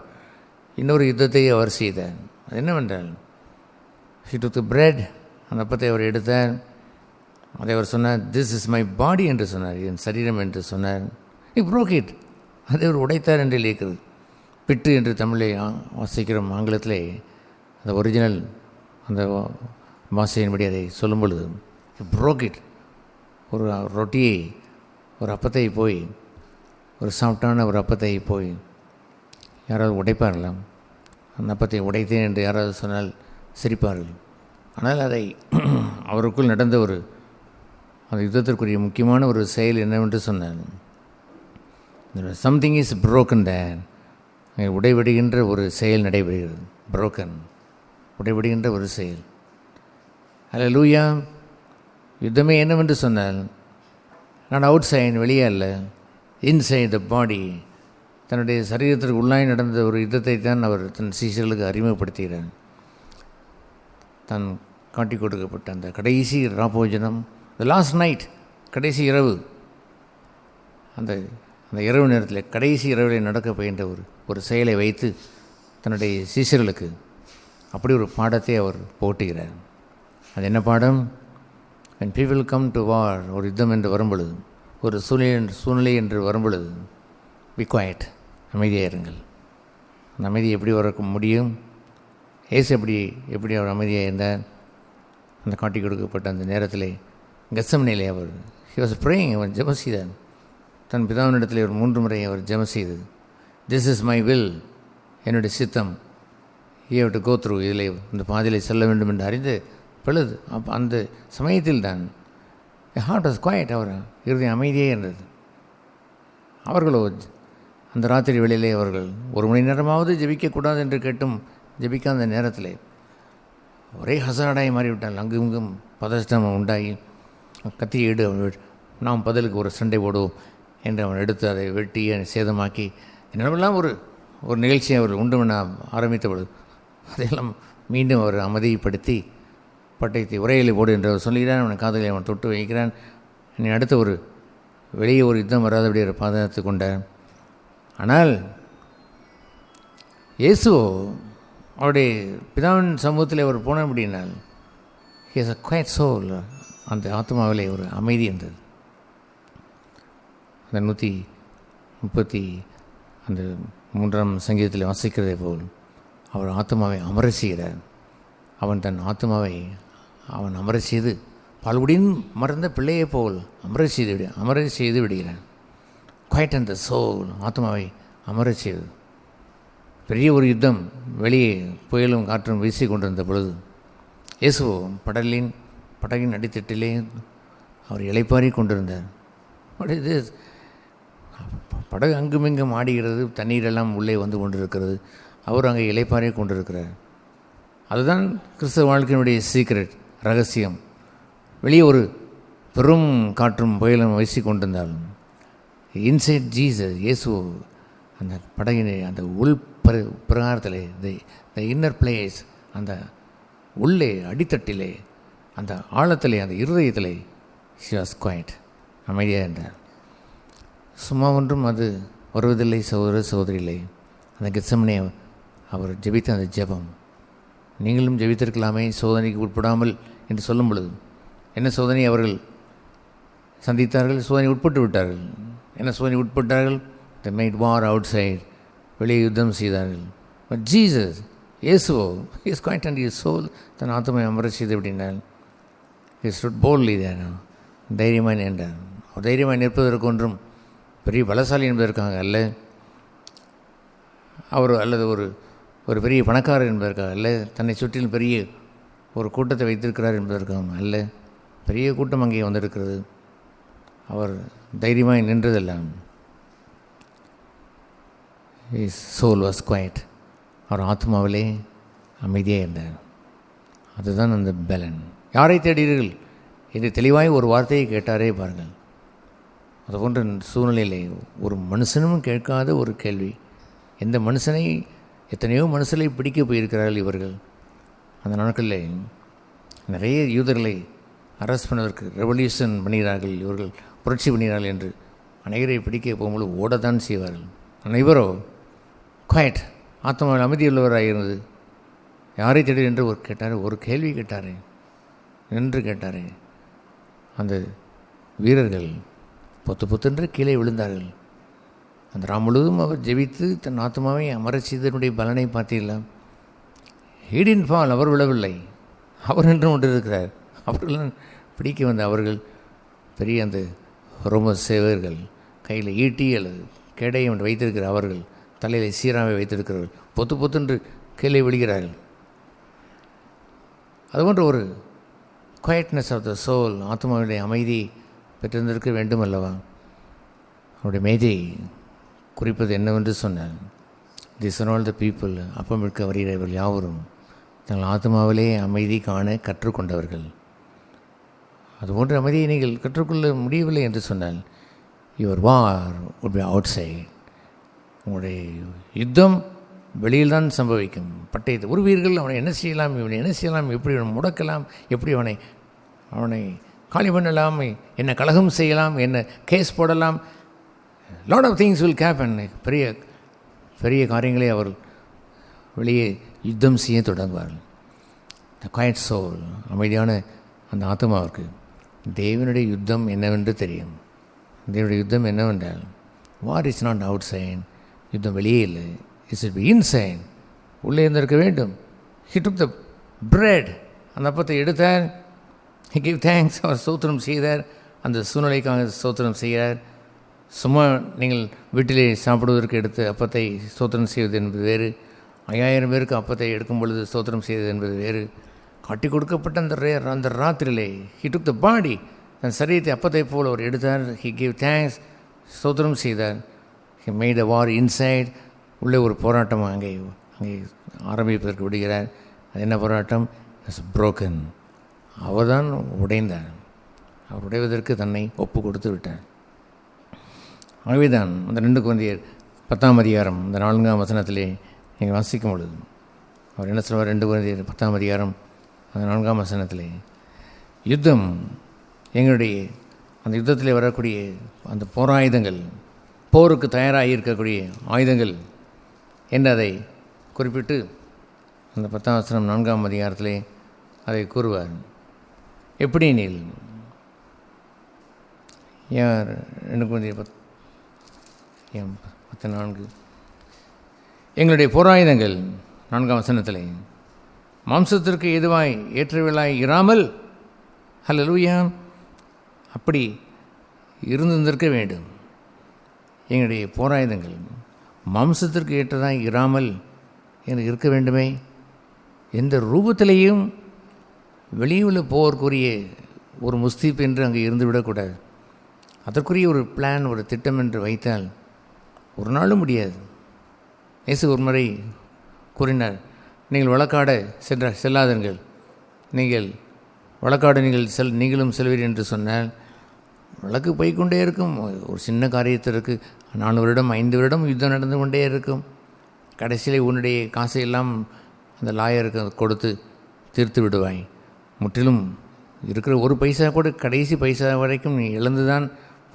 இன்னொரு யுத்தத்தை அவர் செய்தார். அது என்னவென்றால், he took the bread, அந்த அப்பத்தை அவர் எடுத்தார். அதை அவர் சொன்னார், திஸ் இஸ் மை பாடி என்று சொன்னார், என் சரீரம் என்று சொன்னார். he broke it, அதை அவர் உடைத்தார் என்று இருக்கிறது. பிட்டு என்று தமிழை வாசிக்கிறோம். ஆங்கிலத்திலே அந்த ஒரிஜினல் அந்த பாஷையின்படி அதை சொல்லும் பொழுது broke it, ஒரு ரொட்டியை, ஒரு அப்பத்தை போய், ஒரு சாஃப்டான ஒரு அப்பத்தை போய் யாராவது உடைப்பார்களாம். அந்த அப்பத்தை உடைத்தேன் என்று யாராவது சொன்னால் சிரிப்பார்கள். ஆனால் அதை அவருக்குள் நடந்த அந்த யுத்தத்திற்குரிய முக்கியமான ஒரு செயல் என்னவென்று சொன்னார், சம்திங் இஸ் புரோக்கன் தேர், உடைபடுகின்ற ஒரு செயல் நடைபெறுகிறது. புரோக்கன், உடைபடுகின்ற ஒரு செயல். அல்லேலூயா. யுத்தமே என்னவென்று சொன்னால், நான் அவுட் சைட், வெளியே அல்ல, இன்சைட் த பாடி, தன்னுடைய சரீரத்திற்கு உள்ளாய் நடந்த ஒரு யுத்தத்தை தான் அவர் தன் சீஷர்களுக்கு அறிமுகப்படுத்துகிறார். தான் காட்டி கொடுக்கப்பட்ட அந்த கடைசி ராப்போஜனம், த லாஸ்ட் நைட், கடைசி இரவு, அந்த இரவு நேரத்தில் கடைசி இரவில் நடக்க போகின்ற ஒரு செயலை வைத்து தன்னுடைய சீஷர்களுக்கு அப்படி ஒரு பாடத்தை அவர் போட்டுகிறார். அது என்ன பாடம்? when people come to war, ஒரு யுத்தம் என்று வரும்பொழுது, ஒரு சூழ்நிலை என்று வரும்பொழுது, be quiet, அமைதியாக இருங்கள். அந்த அமைதி எப்படி வர முடியும்? ஏசு எப்படி அவர் அமைதியாக இருந்தார்? அந்த காட்டி கொடுக்கப்பட்ட அந்த நேரத்தில் கெத்செமனேலே அவர் he was praying, அவர் ஜெபம் செய்தார். தன் பிதாவினிடத்தில் ஒரு 3 முறை அவர் ஜெபம் செய்து, திஸ் இஸ் மை வில், என்னுடைய சித்தம், you have to go through, இதில் இந்த பாதையிலே செல்ல வேண்டும் என்று அறிந்து பொழுது அந்த சமயத்தில் தான் ஹார்ட் வாஸ் குவைட், அவர் இருதயம் அமைதியே இருந்தது. அவர்களோ அந்த ராத்திரி வேளையிலே அவர்கள் 1 மணி நேரமாவது ஜெபிக்கக்கூடாது என்று கேட்டும் ஜெபிக்காத நேரத்தில் ஒரே ஹசாடாய் மாறிவிட்டால், அங்கும் இங்கும் பதஷ்டம் உண்டாகி கத்தியை எடு, நாம் பதிலுக்கு ஒரு சண்டை போடுவோம் என்று அவன் எடுத்து அதை வெட்டி சேதமாக்கி என்னெல்லாம் ஒரு நிகழ்ச்சியை அவர் உண்டு பண்ண ஆரம்பித்த பொழுது அதையெல்லாம் மீண்டும் அவர் அமைதிப்படுத்தி பட்டயத்தை உரையிலே போடு என்று அவர் சொல்லுகிறான். அவன் காதலை அவன் தொட்டு வைக்கிறான். நீ அடுத்த வெளியே ஒரு யுத்தம் வராதபடி ஒரு பாதுகாத்து கொண்டார். ஆனால் இயேசு அவருடைய பிதாவின் சமூகத்தில் அவர் போன அப்படின்னால் he has a quiet soul, அந்த ஆத்மாவிலே ஒரு அமைதி இருந்தது. அந்த 136 அந்த 3ஆம் சங்கீதத்தில் வாசிக்கிறதை போல் அவர் ஆத்மாவை அமர செய்கிறார். அவன் தன் ஆத்மாவை அவன் அமர செய்து பால்குடியின் மறந்த பிள்ளையை போல் அமர செய்து விடுகிறான். குவைட் அந்த சோல், ஆத்மாவை அமர செய்து. பெரிய ஒரு யுத்தம் வெளியே புயலும் காற்றும் வீசி கொண்டிருந்த பொழுது இயேசு படகின் அடித்தட்டிலே அவர் இளைப்பாரி கொண்டிருந்தார். இது படகு அங்குமிங்கும் ஆடுகிறது, தண்ணீரெல்லாம் உள்ளே வந்து கொண்டிருக்கிறது, அவர் அங்கே இளைப்பாரி கொண்டிருக்கிறார். அதுதான் கிறிஸ்தவ வாழ்க்கையினுடைய சீக்ரெட், ரகசியம். வெளியே ஒரு பெரும் காற்றும் புயலும் வீசி கொண்டிருந்தாலும் இன்சைட் ஜீசஸ், இயேசு அந்த படகினை அந்த உள் பிரகாரத்திலே, த இன்னர் பிளேஸ், அந்த உள்ளே அடித்தட்டிலே, அந்த ஆழத்திலே, அந்த இருதயத்திலே ஷி வாஸ் குவைட், அமைதியாக இருந்தார். சும்மா ஒன்றும் அது வருவதில்லை சகோதரில்லை. அந்த கெத்செமனே அவர் ஜெபித்த அந்த ஜெபம், நீங்களும் ஜெபித்திருக்கலாமே சோதனைக்கு உட்படாமல் என்று சொல்லும் பொழுது என்ன சோதனை அவர்கள் சந்தித்தார்கள்? சோதனை உட்பட்டு விட்டார்கள். என்ன சோதனை உட்பட்டார்கள்? They met war outside, வெளியே யுத்தம் செய்தார்கள். பட் ஜீசஸ், இயேசுவோ, is quiet and is soul, தன் ஆத்மாவை அமர செய்து விட்டினார். இஸ் ஸ்டுட் போல்ட்லி தேர், தைரியமாக நின்றார். தைரியமாக நிற்பதற்கு ஒன்றும் பெரிய பலசாலி என்பதற்காக அல்ல, அவர் அல்லது ஒரு பெரிய பணக்காரர் என்பதற்காக அல்ல, தன்னை சுற்றிலும் பெரிய ஒரு கூட்டத்தை வைத்திருக்கிறார் என்பதற்காக அல்ல. பெரிய கூட்டம் அங்கே வந்திருக்கிறது. அவர் தைரியமாக நின்றதெல்லாம் இஸ் சோல் வாஸ் குவைட், அவர் ஆத்மாவிலே அமைதியாக இருந்தார். அதுதான் அந்த பலன். யாரை தேடுகிறீர்கள் என்று தெளிவாய் ஒரு வார்த்தையை கேட்டாரே பாருங்கள். அதுபோன்ற சூழ்நிலையிலே ஒரு மனுஷனும் கேட்காத ஒரு கேள்வி. எந்த மனுஷனை, எத்தனையோ மனுஷனை பிடிக்க போயிருக்கிறார்கள் இவர்கள். அந்த நாட்களில் நிறைய யூதர்களை அரெஸ்ட் பண்ணுவதற்கு ரெவல்யூஷன் பண்ணுகிறார்கள், இவர்கள் புரட்சி பண்ணுகிறார்கள் என்று அனைவரை பிடிக்க போகும்போது ஓடத்தான் செய்வார்கள். ஆனால் இவரோ குவைட், ஆத்மாவில் அமைதியுள்ளவராக இருந்தது. யாரை தேடி என்று ஒரு கேள்வி கேட்டாரே, என்று கேட்டாரே. அந்த வீரர்கள் பொத்தென்று கீழே விழுந்தார்கள். அந்த ராம் முழுவதும் அவர் ஜெபித்து தன் ஆத்மாவை அமர செய்தனுடைய பலனை பார்த்தீர்களா? ஹீடின் ஃபால், அவர் விழவில்லை, அவர் என்று ஒன்று இருக்கிறார். அவர்கள் பிடிக்க வந்த அவர்கள் பெரிய அந்த ரோம சேவர்கள், கையில் ஈட்டி அல்லது கேடையை ஒன்று வைத்திருக்கிற அவர்கள், தலையில் சீராவை வைத்திருக்கிறவர்கள் பொத்தென்று கீழே விழுகிறார்கள். அதுபோன்ற ஒரு குவைட்னஸ் ஆஃப் த சோல், ஆத்மாவுடைய அமைதி பெற்றிருந்திருக்க வேண்டும் அல்லவா? அவருடைய மேதை குறிப்பது என்னவென்று சொன்னார், this are all the people, அப்பமிழ்க்க வருகிறவர்கள் யாவரும் தங்கள் ஆத்மாவிலே அமைதி காண கற்றுக்கொண்டவர்கள். அதுபோன்ற அமைதியை நீங்கள் கற்றுக்கொள்ள முடியவில்லை என்று சொன்னால் your war would be outside. உங்களுடைய யுத்தம் வெளியில் தான் சம்பவிக்கும். பட்டயத்தை உருவீர்கள், அவனை என்ன செய்யலாம், இவனை என்ன செய்யலாம், எப்படி அவனை முடக்கலாம், எப்படி அவனை காலி பண்ணலாம், என்ன கலகம் செய்யலாம், என்ன கேஸ் போடலாம், lot of things will happen. பெரிய பெரிய காரியங்களை அவர் வெளியே யுத்தம் செய்ய தொடங்குவார்கள். த குவைட் சோல், அமைதியான அந்த ஆத்மாவிற்கு தேவனுடைய யுத்தம் என்னவென்று தெரியும். தேவனுடைய யுத்தம் என்னவென்றால், war is not outside, யுத்தம் வெளியே இல்லை, இட்ஸ் இட் பி இன்சைன், உள்ளே இருந்திருக்க வேண்டும். ஹி டுக் த பிரெட், அந்த அப்பத்தை எடுத்தார், ஹி கிவ் தேங்க்ஸ், அவர் ஸ்தோத்திரம் செய்தார், அந்த சூழ்நிலைக்காக ஸ்தோத்திரம் செய்கிறார். சும்மா நீங்கள் வீட்டிலே சாப்பிடுவதற்கு எடுத்த அப்பத்தை ஸ்தோத்திரம் செய்வது என்பது வேறு, 5000 பேருக்கு அப்பத்தை எடுக்கும் பொழுது ஸ்தோத்திரம் செய்வது என்பது வேறு. காட்டி கொடுக்கப்பட்ட அந்த ராத்திரிலே ஹி டுக் த பாடி, தன் சரீரத்தை அப்பத்தை போல் அவர் எடுத்தார். ஹி கிவ் தேங்க்ஸ், ஸ்தோத்திரம் செய்தார். He made the war inside, உள்ளே ஒரு போராட்டம் அங்கே ஆரம்பிப்பதற்கு விடுகிறார். அது என்ன போராட்டம்? It's broken. அவர் தான் உடைந்தார், அவர் உடைவதற்கு தன்னை ஒப்பு கொடுத்து விட்டார். ஆகவே தான் அந்த 2 கொரிந்தியர் 10ஆம் அதிகாரம் அந்த 4ஆம் வசனத்திலே நீங்கள் வாசிக்கும் பொழுது அவர் என்ன சொல்வார்? 2 கொரிந்தியர் 10ஆம் அதிகாரம் அந்த 4ஆம் வசனத்திலே, யுத்தம் எங்களுடைய அந்த யுத்தத்தில் வரக்கூடிய அந்த போராயுதங்கள், போருக்கு தயாராக இருக்கக்கூடிய ஆயுதங்கள் என்று அதை குறிப்பிட்டு அந்த 10ஆம் வசனம் 4ஆம் அதிகாரத்திலே அதை கூறுவார். எப்படி நீள் யார் 2 கொரிந்தியர் 14 எங்களுடைய போராயுதங்கள் 4ஆம் வசனத்தில் மாம்சத்திற்கு எதுவாய் ஏற்றவில்லாய் இராமல், ஹல்லேலூயா, அப்படி இருந்திருக்க வேண்டும். எங்களுடைய போராயுதங்கள் மாம்சத்திற்கு ஏற்றதாய் இராமல் என்று இருக்க வேண்டுமே. எந்த ரூபத்திலேயும் வெளியுள்ள போருக்குரிய ஒரு முஸ்தீப் என்று அங்கே இருந்து விடக்கூடாது. அதற்குரிய ஒரு பிளான், ஒரு திட்டம் என்று வைத்தால் ஒரு நாளும் முடியாது. இயேசு ஒரு முறை கூறினார், நீங்கள் வழக்காட செல்லாதீர்கள், நீங்கள் வழக்காட நீங்களும் செல்வீர் என்று சொன்னால் வழக்கு போய்கொண்டே இருக்கும். ஒரு சின்ன காரியத்திற்கு 4 வருடம் 5 வருடம் யுத்தம் நடந்து கொண்டே இருக்கும். கடைசியில் உன்னுடைய காசையெல்லாம் அந்த லாயருக்கு கொடுத்து தீர்த்து விடுவாய். முற்றிலும் இருக்கிற ஒரு பைசா கூட கடைசி பைசா வரைக்கும் நீ இழந்து தான்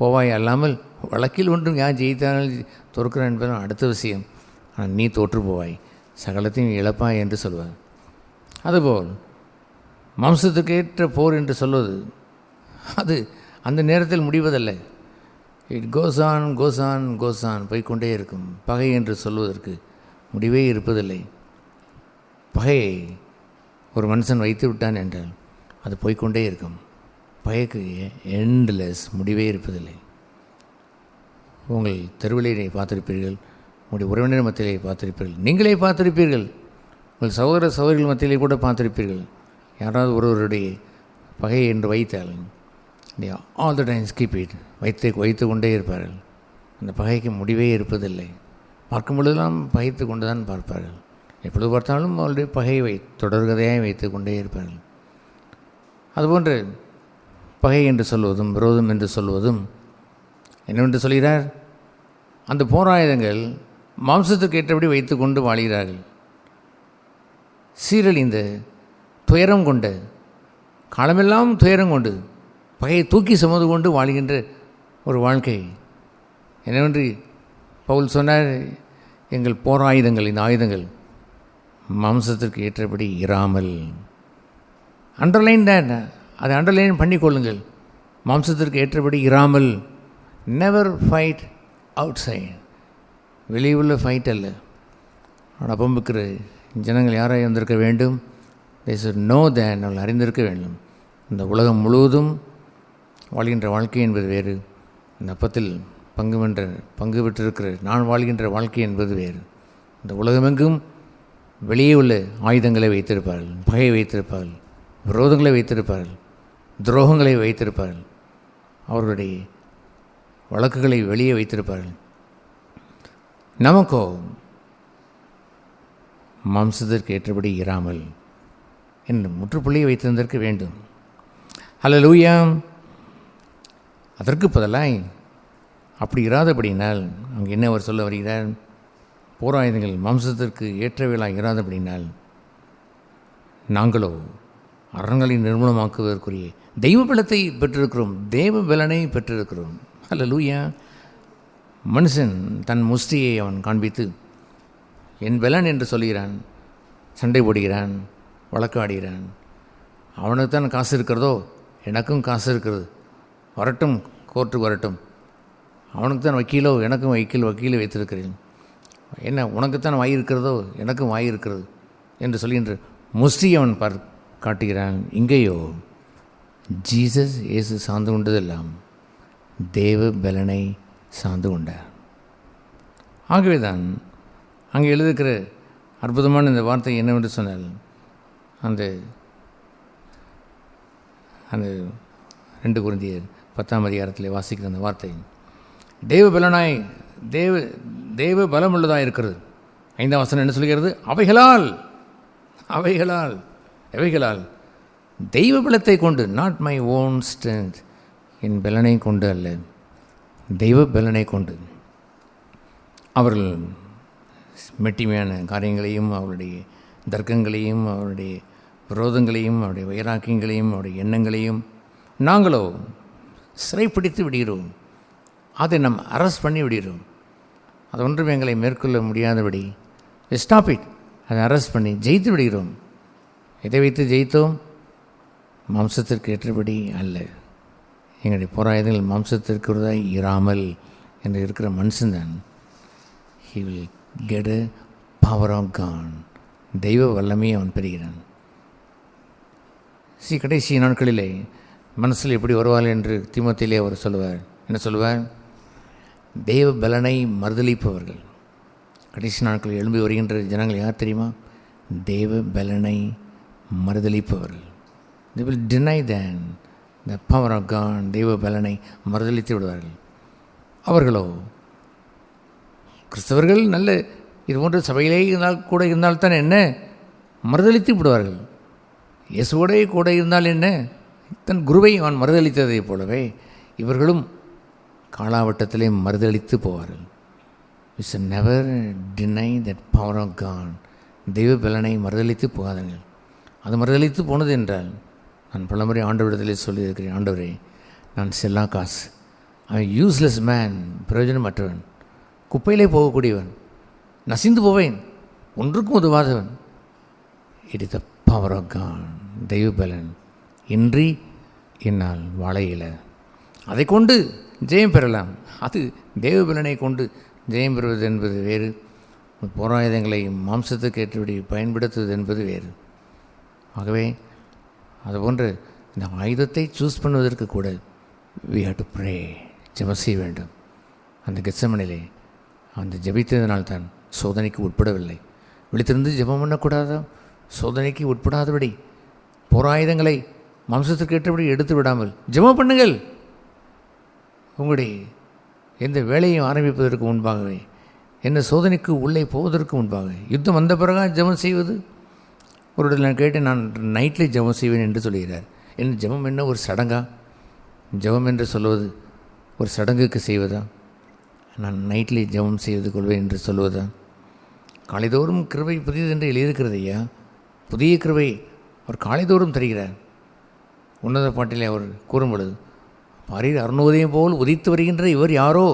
போவாய். அல்லாமல் வழக்கில் ஒன்றும் யார் ஜெயித்தால் தோற்கிறான் என்பது அடுத்த விஷயம். ஆனால் நீ தோற்று போவாய், சகலத்தையும் இழப்பாய் என்று சொல்வார். அதுபோல் மாம்சத்துக்கு ஏற்ற போர் என்று சொல்வது அது அந்த நேரத்தில் முடிவதல்ல. இட் கோஸ் ஆன் போய்கொண்டே இருக்கும். பகை என்று சொல்வதற்கு முடிவே இருப்பதில்லை. பகையை ஒரு மனுஷன் வைத்து விட்டான் என்றால் அது போய்கொண்டே இருக்கும். பகைக்கு எண்ட்லெஸ், முடிவே இருப்பதில்லை. உங்கள் தெருவிலே பார்த்திருப்பீர்கள், உங்களுடைய உறவினர் மத்தியிலே பார்த்திருப்பீர்கள், நீங்களே பார்த்திருப்பீர்கள், உங்கள் சகோதர சகோதரிகள் மத்தியிலே கூட பார்த்திருப்பீர்கள். யாராவது ஒருவருடைய பகை என்று வைத்தால் all the times keep it, வைத்து கொண்டே இருப்பார்கள். அந்த பகைக்கு முடிவே இருப்பதில்லை. பார்க்கும் பொழுதெல்லாம் பகைத்து கொண்டு தான் பார்ப்பார்கள். எப்பொழுது பார்த்தாலும் அவருடைய பகையை தொடர்கதையாக வைத்து கொண்டே இருப்பார்கள். அதுபோன்று பகை என்று சொல்வதும் விரோதம் என்று சொல்வதும் என்னவென்று சொல்கிறார், அந்த போராயுதங்கள் மாம்சத்துக்கு ஏற்றபடி வைத்து கொண்டு வாழ்கிறார்கள். சீரழிந்த துயரம் கொண்ட காலமெல்லாம் துயரம் கொண்டு பகையை தூக்கி சுமந்து கொண்டு வாழ்கின்ற ஒரு வாழ்க்கை. என்னவென்று பவுல் சொன்னார், எங்கள் போராயுதங்கள், இந்த ஆயுதங்கள் மாம்சத்திற்கு ஏற்றபடி இராமல். அண்டர்லைன் தான், அதை அண்டர்லைன் பண்ணிக்கொள்ளுங்கள். மாம்சத்திற்கு ஏற்றபடி இராமல். நெவர் ஃபைட் அவுட் சைட், வெளியே உள்ள ஃபைட் அல்ல. ஆனால் பம்புக்கிற ஜனங்கள் யாராக இருந்திருக்க வேண்டும்? they should know that, அவள் அறிந்திருக்க வேண்டும். இந்த உலகம் முழுவதும் வாழ்கின்ற வாழ்க்கை என்பது வேறு, இந்த அப்பத்தில் பங்கு பெற்றிருக்கிற நான் வாழ்கின்ற வாழ்க்கை என்பது வேறு. இந்த உலகமெங்கும் வெளியே உள்ள ஆயுதங்களை வைத்திருப்பார்கள், பகையை வைத்திருப்பார்கள், விரோதங்களை வைத்திருப்பார்கள், துரோகங்களை வைத்திருப்பார்கள், அவர்களுடைய வழக்குகளை வெளியே வைத்திருப்பார்கள். நமக்கோ மாம்சத்திற்கு ஏற்றபடி இராமல் என்று முற்றுப்புள்ளியை வைத்திருந்திருக்க வேண்டும். ஹல்லேலூயா. அதற்கு பதிலாய் அப்படி இராதபடினால் அங்கே என்ன அவர் சொல்ல வருகிறார்? போராயுதங்கள் மாம்சத்திற்கு ஏற்றவைகளாக இராதபடினால் நாங்களோ அரண்களை நிர்மூலமாக்குவதற்குரிய தெய்வ பலத்தை பெற்றிருக்கிறோம், தேவ பலனை பெற்றிருக்கிறோம். ஹல்லேலூயா. மனுஷன் தன் முஷ்டியை அவன் காண்பித்து என் பலன் என்று சொல்கிறான், சண்டை போடுகிறான், வழக்காடுகிறான். அவனுக்கு தான் காசு இருக்கிறதோ, எனக்கும் காசு இருக்கிறது, வரட்டும், கோர்ட்டுக்கு வரட்டும். அவனுக்கு தான் வக்கீலோ, எனக்கும் வக்கீல் வைத்திருக்கிறேன். என்ன, உனக்குத்தான் வாய் இருக்கிறதோ, எனக்கும் வாய் இருக்கிறது என்று சொல்கின்ற முஸ்டி அவன் காட்டுகிறான். இங்கேயோ ஜீசஸ் இயேசு சார்ந்து கொண்டதெல்லாம் தேவ பலனை சார்ந்து கொண்டார். ஆகவே தான் அங்கே எழுதியிருக்கிற அற்புதமான இந்த வார்த்தை என்னவென்று சொன்னால், அந்த 2 கொரிந்தியர் 10ஆம் அதிகாரத்தில் வாசிக்கிற அந்த வார்த்தை தேவ பலனாய் தேவ பலம் உள்ளதாக இருக்கிறது. 5ஆம் வசனம் என்ன சொல்கிறது? எவைகளால் தெய்வ பலத்தை கொண்டு, நாட் மை ஓன் ஸ்ட்ரென்த், என் பலனை கொண்டு அல்ல, தெய்வ பலனை கொண்டு. அவர்கள் மெட்டிமையான காரியங்களையும், அவருடைய தர்க்கங்களையும், அவருடைய விரோதங்களையும், அவருடைய வைராக்கியங்களையும், அவருடைய எண்ணங்களையும் நாங்களோ சிறைப்பிடித்து விடுகிறோம். அதை நாம் அரெஸ்ட் பண்ணி விடுகிறோம். அது ஒன்றும் எங்களை மேற்கொள்ள முடியாதபடி ஸ்டாப் இட், அதை அரெஸ்ட் பண்ணி ஜெயித்து விடுகிறோம். எதை வைத்து ஜெயித்தோம்? மாம்சத்திற்கு ஏற்றபடி அல்ல. எங்களுடைய போராயுதங்கள் மாம்சத்திற்கு இராமல் என்று இருக்கிற மனுஷன்தான் he will get a power of God, தெய்வ வல்லமையை அவன் பெறுகிறான். கடைசி நாட்களிலே மனசில் எப்படி வருவாள் என்று தீமோத்தேயுவிலே அவர் சொல்லுவார். என்ன சொல்லுவார்? தெய்வ பலனை மறுதலிப்பவர்கள். கடைசி நாட்களில் எழும்பி வருகின்ற ஜனங்கள் யார் தெரியுமா? தெய்வ பலனை மறுதலிப்பவர்கள். they will deny the power of God. தெய்வ பலனை மறுதலித்து விடுவார்கள். அவர்களோ கிறிஸ்தவர்கள் நல்ல இது போன்ற சபையிலே கூட இருந்தால்தான் என்ன, மறுதலித்து விடுவார்கள். இயேசுவோடே கூட இருந்தால் என்ன, தன் குருவை அவன் மறுதலித்ததை போலவே இவர்களும் காலாவட்டத்திலே மறுதலித்து போவார்கள். We should never deny that power of God. தெய்வ பலனை மறுதலித்து போகாதீர்கள். அது மறுதலித்து போனது என்றால், நான் பலமுறை ஆண்டவரிடத்திலே சொல்லியிருக்கிறேன், ஆண்டவரே நான் செல்லா காசு, அவன் யூஸ்லெஸ் மேன், பிரயோஜனமற்றவன், குப்பையிலே போகக்கூடியவன், நசிந்து போவேன், ஒன்றுக்கும் உதவாதவன். It is the power of God. தெய்வ பலன் இன்றி என்னால் வாழ இயல. அதை கொண்டு ஜெயம் பெறலாம். அது தெய்வ பலனை கொண்டு ஜெயம் பெறுவது என்பது வேறு, போராயுதங்களை மாம்சத்துக்கு ஏற்றபடி பயன்படுத்துவது என்பது வேறு. ஆகவே அதுபோன்று இந்த ஆயுதத்தை சூஸ் பண்ணுவதற்கு கூட we have to pray, ஜெபம் செய்ய வேண்டும். அந்த கெத்செமனிலே அந்த ஜெபித்ததினால்தான் சோதனைக்கு உட்படவில்லை. விழித்திருந்து ஜெபம் பண்ணக்கூடாதா? சோதனைக்கு உட்படாதபடி போராயுதங்களை மாம்சத்திற்கு ஏற்றபடி எடுத்து விடாமல் ஜெபம் பண்ணுங்கள். உங்களுடைய எந்த வேலையும் ஆரம்பிப்பதற்கு முன்பாகவே, என்ன சோதனைக்கு உள்ளே போவதற்கு முன்பாக, யுத்தம் வந்த பிறகா ஜெபம் செய்வது? ஒரு இடத்துல நான் கேட்டேன், நான் நைட்டில் ஜெபம் செய்வேன் என்று சொல்கிறார். என்ன ஜெபம் என்ன ஒரு சடங்கா? ஜெபம் என்று சொல்வது ஒரு சடங்குக்கு செய்வதா? நான் நைட்டில் ஜெபம் செய்து கொள்வேன் என்று சொல்வதா? காலைதோறும் கிருபை புதியது என்று எழுதியிருக்கிறது ஐயா. புதிய கிருபை அவர் காலைதோறும் தருகிறார். உன்னத பாட்டிலே அவர் கூறும் பொழுது, பாரீர் அருணோதயம் போல் உதித்து வருகின்ற இவர் யாரோ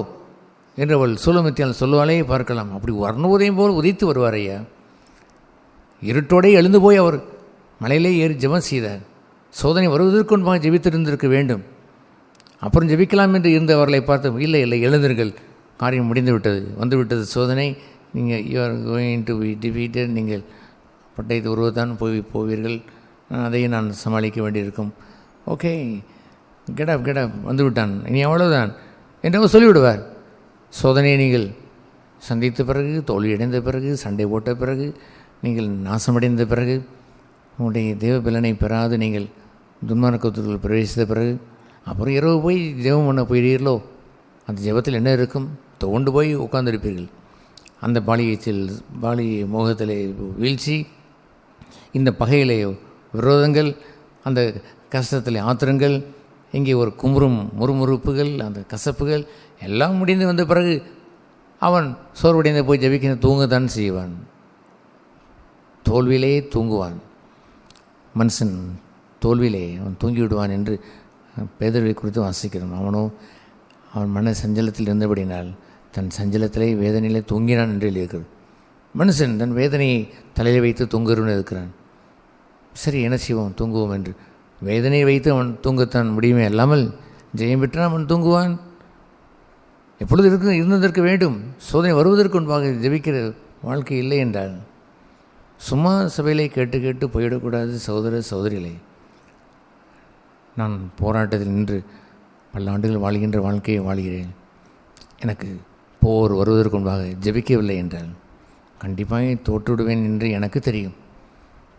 என்று அவள் சூலமித்தியால் சொல்லுவாளே பார்க்கலாம். அப்படி அருணோதயம் போல் உதித்து வருவார் ஐயா. இருட்டோடே எழுந்து போய் அவர் மலையிலே ஏறி ஜெபம் செய்தார். சோதனை வருவதற்கு முன்பாக ஜெபித்திருந்திருக்க வேண்டும். அப்புறம் ஜெபிக்கலாம் என்று இருந்தவர்களை பார்த்து, இல்லை இல்லை எழுந்திருங்கள், காரியம் முடிந்து விட்டது, வந்துவிட்டது சோதனை, நீங்கள் you are going to be defeated, நீங்கள் பட்டயத்து உருவத்தான் போவீர்கள், அதையும் நான் சமாளிக்க வேண்டியிருக்கும். ஓகே, கெடப் வந்து விட்டான், இனி அவ்வளோதான் என்று சொல்லிவிடுவார். சோதனையை நீங்கள் சந்தித்த பிறகு, தோல்வியடைந்த பிறகு, சண்டை போட்ட பிறகு, நீங்கள் நாசமடைந்த பிறகு, உங்களுடைய தேவ பலனை பெறாது நீங்கள் துன்மார்க்கத்திற்குள் பிரவேசித்த பிறகு, அப்புறம் இரவு போய் ஜெபம் பண்ண போயிடுறீர்களோ, அந்த ஜெபத்தில் என்ன இருக்கும்? தோண்டு போய் உட்கார்ந்திருப்பீர்கள். அந்த பாலி மோகத்திலே வீழ்ச்சி, இந்த பகையிலே விரோதங்கள், அந்த கஷ்டத்தில் ஆத்திரங்கள், இங்கே ஒரு குமுறும் முறுமுறுப்புகள், அந்த கசப்புகள் எல்லாம் முடிந்து வந்த பிறகு அவன் சோர்வடைந்து போய் ஜெபிக்க தூங்கத்தான் செய்வான். தோல்வியிலே தூங்குவான். மனுஷன் தோல்வியிலே அவன் தூங்கிவிடுவான் என்று பேதுருவை குறித்து வாசிக்கிறோம். அவன் மன சஞ்சலத்தில் இருந்தபடினால் தன் சஞ்சலத்திலே வேதனையிலே தூங்கினான் என்று எழுதியிருக்கிறது. மனுஷன் தன் வேதனையை தலையில் வைத்து தூங்குறவன் இருக்கிறான். சரி, என்ன செய்வோம், தூங்குவோம் என்று வேதனையை வைத்து அவன் தூங்கத்தான் முடியுமே அல்லாமல் ஜெயம் பெற்றான் அவன் தூங்குவான். எப்பொழுது இருந்ததற்கு வேண்டும். சோதனை வருவதற்கு முன்பாக ஜெபிக்கிற வாழ்க்கை இல்லை என்றால் சும்மா சபையிலே கேட்டு போயிடக்கூடாது. சகோதர சகோதரிகளே, நான் போராட்டத்தில் நின்று பல ஆண்டுகள் வாழ்கின்ற வாழ்க்கையை வாழ்கிறேன். எனக்கு போர் வருவதற்கு முன்பாக ஜெபிக்கவில்லை என்றால் கண்டிப்பாக தோற்றுவிடுவேன் என்று எனக்கு தெரியும்.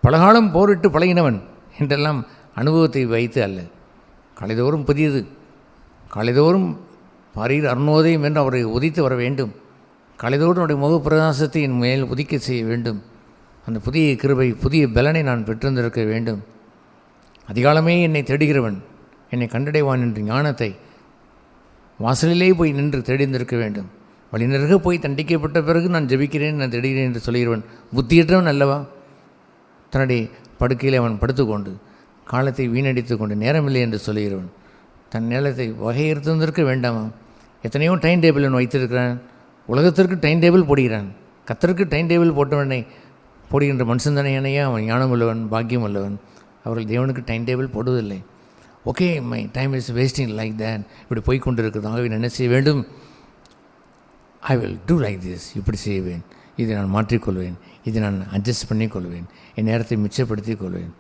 பலகாலம் போரிட்டு பழகினவன் என்றெல்லாம் அனுபவத்தை வைத்து அல்ல. காலைதோறும் புதியது, காலைதோறும் பாரீர் அருணோதயம் என்று அவரை உதித்து வர வேண்டும். காலைதோறும் அவருடைய முகப்பிரகாசத்தை என் மேல் உதிக்க செய்ய வேண்டும். அந்த புதிய கிருபை, புதிய பலனை நான் பெற்றிருந்திருக்க வேண்டும். அதிகாலமே என்னை தேடுகிறவன் என்னை கண்டடைவான் என்ற ஞானத்தை வாசலிலே போய் நின்று தேடிந்திருக்க வேண்டும். வழிநெருக போய் தண்டிக்கப்பட்ட பிறகு நான் ஜெபிக்கிறேன், நான் தேடுகிறேன் என்று சொல்கிறவன் புத்தியற்றவன் அல்லவா? தன்னுடைய படுக்கையில் அவன் படுத்துக்கொண்டு காலத்தை வீணடித்து கொண்டு நேரமில்லை என்று சொல்கிறவன் தன் நேரத்தை வகையறுத்திருந்திருக்க வேண்டாமா? எத்தனையோ டைம் டேபிள் அவன் வைத்திருக்கிறான். உலகத்திற்கு டைம் டேபிள் போடுகிறான். கத்தருக்கு டைம் டேபிள் போட்டவனை போடுகின்ற மனுஷன் தானே ஏனையா அவன் ஞானம் உள்ளவன், பாக்கியம் உள்ளவன். அவர்கள் தேவனுக்கு டைம் டேபிள் போடுவதில்லை. Okay, my time is wasting like that, இப்படி போய்கொண்டிருக்கிறது. ஆகவே நான் என்ன செய்ய வேண்டும்? I will do like this, இப்படி செய்வேன், இதை நான் மாற்றிக்கொள்வேன், இதை நான் அட்ஜஸ்ட் பண்ணிக்கொள்வேன், என் நேரத்தை மிச்சப்படுத்திக் கொள்வேன்.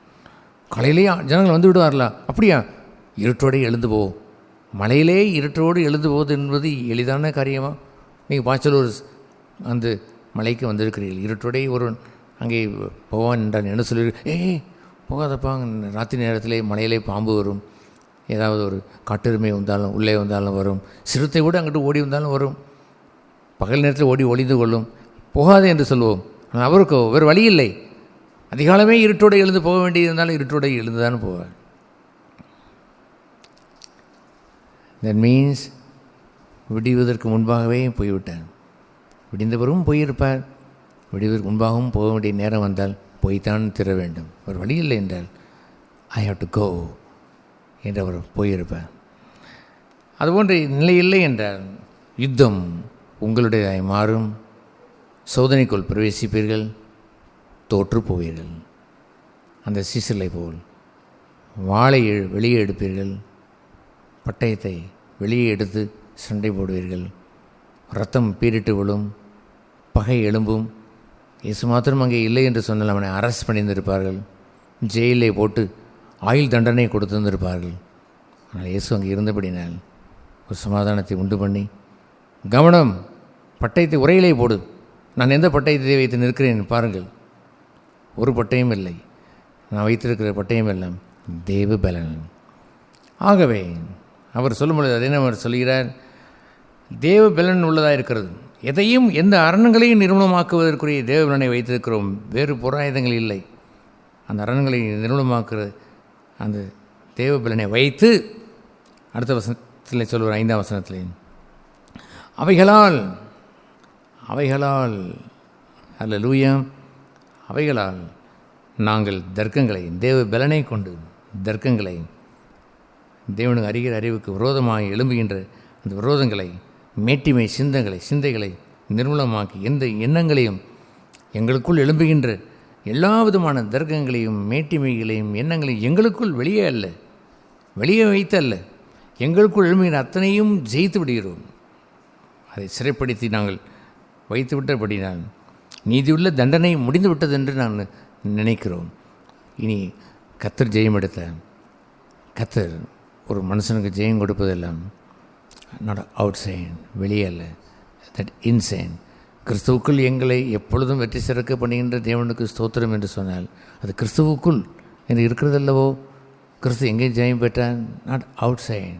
காலையிலேயே ஜனங்கள் வந்து விடுவார்களா? அப்படியா? இருட்டோடு எழுந்து போ. மலையிலே இருட்டோடு எழுந்து போவது என்பது எளிதான காரியமா? நீங்கள் பாய்ச்சலூர் அந்த மலைக்கு வந்திருக்கிறீர்கள், இருட்டோடே ஒருவன் அங்கே போவான் என்றான். என்ன சொல்லி போகாதப்பா, ராத்திரி நேரத்திலே மலையிலே பாம்பு வரும், ஏதாவது ஒரு காட்டெருமை வந்தாலும் உள்ளே வந்தாலும் வரும், சிறுத்தை கூட அங்கிட்டு ஓடி வந்தாலும் வரும், பகல் நேரத்தில் ஓடி ஒளிந்து கொள்ளும், போகாதே என்று சொல்வோம். ஆனால் அவருக்கோ வேறு வழி இல்லை. அதிகாலமே இருட்டோடு எழுந்து போக வேண்டியிருந்தாலும் இருட்டோடு எழுந்து தான் போவார். தட் மீன்ஸ் விடிவதற்கு முன்பாகவே போய்விட்டார். விடிந்தவரும் போயிருப்பார், விடிவதற்கு முன்பாகவும் போக வேண்டிய நேரம் வந்தால் போய்த்தான் திற வேண்டும். ஒரு வழி இல்லை என்றால் ஐ ஹாவ் டு கோ என்று அவர் போயிருப்பார். அதுபோன்ற நிலை இல்லை என்றால் யுத்தம் உங்களுடையதாய் மாறும். சோதனைக்குள் பிரவேசிப்பீர்கள், தோற்று போவீர்கள். அந்த சீசலை போல் வாளை வெளியே எடுப்பீர்கள், பட்டயத்தை வெளியே எடுத்து சண்டை போடுவீர்கள். ரத்தம் பீரிட்டு விழும், பகை எழும்பும். இயேசு மாத்திரம் அங்கே இல்லை என்று சொன்னால் அவனை அரெஸ்ட் பண்ணியிருந்திருப்பார்கள், ஜெயிலே போட்டு ஆயுள் தண்டனை கொடுத்திருந்திருப்பார்கள். ஆனால் இயேசு அங்கே இருந்தபடினால் ஒரு சமாதானத்தை உண்டு பண்ணி, கவனம், பட்டயத்தை உரையிலே போடு, நான் எந்த பட்டயத்தை வைத்து நிற்கிறேன் பாருங்கள், ஒரு பட்டயம் இல்லை, நான் வைத்திருக்கிற பட்டயம் எல்லாம் தேவ பலன். ஆகவே அவர் சொல்லும்பொழுது அதே அவர் சொல்கிறார், தேவ பலன் உள்ளதாக இருக்கிறது. எதையும் எந்த அரணங்களையும் நிர்மூலமாக்குவதற்குரிய தேவ பலனை வைத்திருக்கிறோம், வேறு புறாயுதங்கள் இல்லை. அந்த அரண்களை நிர்மூலமாக்குற அந்த தேவ பலனை வைத்து அடுத்த வசனத்தில் சொல்லுவார், 5ஆம் வசனத்திலே, அவைகளால் அல்லேலூயா, அவைகளால் நாங்கள் தர்க்கங்களை, தேவ பலனை கொண்டு தர்க்கங்களை, தேவனுக்கு அறிகிற அறிவுக்கு விரோதமாக எழும்புகின்ற அந்த விரோதங்களை, மேட்டிமை சிந்தைகளை நிர்மூலமாக்கி எந்த எண்ணங்களையும், எங்களுக்குள் எழும்புகின்ற எல்லா விதமான தர்க்கங்களையும் மேட்டிமைகளையும் எண்ணங்களையும் எங்களுக்குள் வெளியே அல்ல, வெளியே வைத்து அல்ல, எங்களுக்குள் எழும்புகிற அத்தனையும் ஜெயித்து விடுகிறோம். அதை சிறைப்படுத்தி நாங்கள் வைத்து விட்டபடினால் நீதியுள்ள தண்டனை முடிந்து விட்டது என்று நாங்கள் நினைக்கிறோம். இனி கர்த்தர் ஜெயம் எடுத்த கர்த்தர் ஒரு மனுஷனுக்கு ஜெயம் கொடுப்பதெல்லாம் நாட் அவுட் சைன், வெளியே அல்ல, தட் இன்சைன். கிறிஸ்துவுக்குள் எங்களை எப்பொழுதும் வெற்றி சிறக்க பண்ணுகின்ற தேவனுக்கு ஸ்தோத்திரம் என்று சொன்னால் அது கிறிஸ்துவுக்குள் என்று இருக்கிறதல்லவோ. கிறிஸ்து எங்கே ஜெயம் பெற்றான்? Not outside,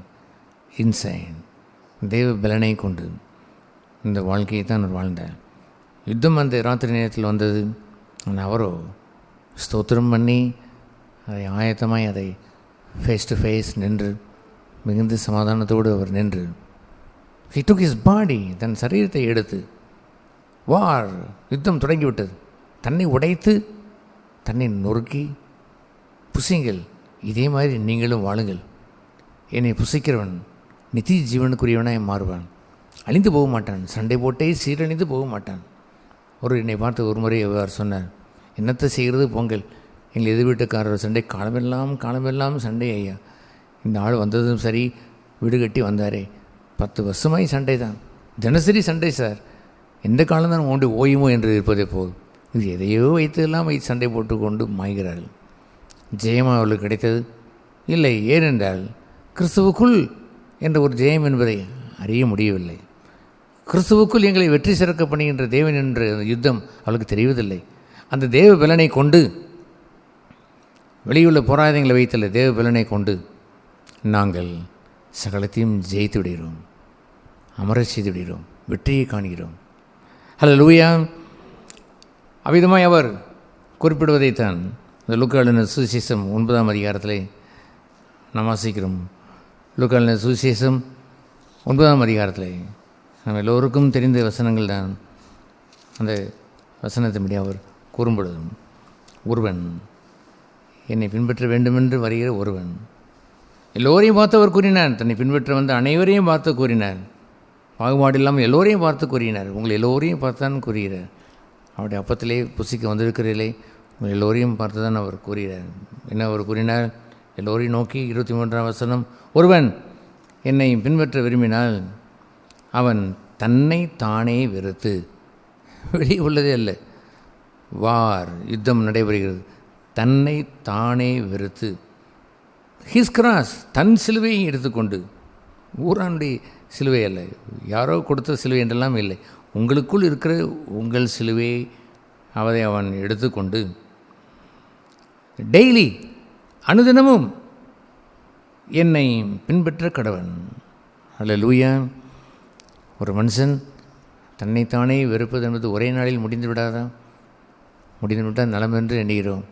inside. தேவ பலனை கொண்டு இந்த வாழ்க்கையை தான் அவர் வாழ்ந்தார். யுத்தம் அந்த ராத்திரி நேரத்தில் வந்தது. ஆனால் அவரோ ஸ்தோத்திரம் பண்ணி அதை ஆயத்தமாய் அதை ஃபேஸ் டு ஃபேஸ் நின்று மிகுந்த சமாதானத்தோடு அவர் நின்று, he took his body, தன் சரீரத்தை எடுத்து, வார் யுத்தம் தொடங்கிவிட்டது, தன்னை உடைத்து தன்னை நொறுக்கி புசிங்கள், இதே மாதிரி நீங்களும் வாழுங்கள், என்னை புசிக்கிறவன் நித்திய ஜீவனுக்குரியவனாய் மாறுவான், அழிந்து போக மாட்டான், சண்டை போட்டே சீரழிந்து போக மாட்டான். ஒரு என்னை பார்த்து ஒரு முறை அவர் சொன்னார், என்னத்தை செய்கிறது பொங்கல், எங்கள் எதிர் வீட்டுக்காரர் சண்டை, காலமெல்லாம் சண்டை ஐயா, இந்த ஆள் வந்ததும் சரி, வீடு கட்டி வந்தாரே, 10 வருஷமாய் சண்டை தான், தினசரி சண்டை சார், எந்த காலம் தான் ஓண்டு ஓயுமோ என்று இருப்பதை போல் இது எதையோ வைத்தெல்லாம் வைத்து சண்டை போட்டு கொண்டு மாய்கிறார்கள். ஜெயமாக அவர்களுக்கு கிடைத்தது இல்லை. ஏனென்றால் கிறிஸ்துவுக்குள் என்ற ஒரு ஜெயம் என்பதை அறிய முடியவில்லை. கிறிஸ்துவுக்குள் எங்களை வெற்றி சிறக்க பண்ணுகின்ற தேவன் என்ற யுத்தம் அவளுக்கு தெரிவதில்லை. அந்த தேவ பலனை கொண்டு, வெளியுள்ள போராட்டங்களை வைத்துள்ள தேவ பலனை கொண்டு நாங்கள் சகலத்தையும் ஜெயித்து விடுகிறோம், அமர செய்து விடுகிறோம், வெற்றியை காண்கிறோம். ஹல்லேலூயா. அவ்விதமாய் அவர் குறிப்பிடுவதைத்தான் இந்த லூக்கா எழுதின சுவிசேஷம் 9ஆம் அதிகாரத்திலே நாம் வாசிக்கிறோம். லூக்கா எழுதின சுவிசேஷம் 9ஆம் அதிகாரத்திலே நம்ம எல்லோருக்கும் தெரிந்த வசனங்கள் தான். அந்த வசனத்தின்படி அவர் கூறும்பொழுது, ஒருவன் என்னை பின்பற்ற வேண்டுமென்று வருகிற ஒருவன், எல்லோரையும் பார்த்து அவர் கூறினார், தன்னை பின்பற்ற வந்த அனைவரையும் பார்த்து கூறினார், பாகுபாடு இல்லாமல் எல்லோரையும் பார்த்து கூறினார். உங்களை எல்லோரையும் பார்த்தான் கூறுகிறார். அவருடைய அப்பத்திலே புசிக்க வந்திருக்கிறீர்களே, உங்கள் எல்லோரையும் பார்த்து தான் அவர் கூறுகிறார். என்ன அவர் கூறினார்? எல்லோரையும் நோக்கி 23ஆம் வசனம், ஒருவன் என்னை பின்பற்ற விரும்பினால் அவன் தன்னை தானே வெறுத்து வெளியே உள்ளதே அல்ல. வார், யுத்தம் நடைபெறுகிறது. தன்னை தானே வெறுத்து, ஹிஸ் கிராஸ், தன் சிலுவையை எடுத்துக்கொண்டு, ஊரானுடைய சிலுவை அல்ல, யாரோ கொடுத்த சிலுவை என்றெல்லாம் இல்லை, உங்களுக்குள் இருக்கிற உங்கள் சிலுவையை அதை அவன் எடுத்துக்கொண்டு டெய்லி, அனுதினமும் என்னை பின்பற்ற கடவன். அல்லேலூயா. ஒரு மனுஷன் தன்னைத்தானே வெறுப்பது என்பது ஒரே நாளில் முடிந்து விடாதா? முடிந்து விட்டால் நலமென்று எண்ணுகிறோம்.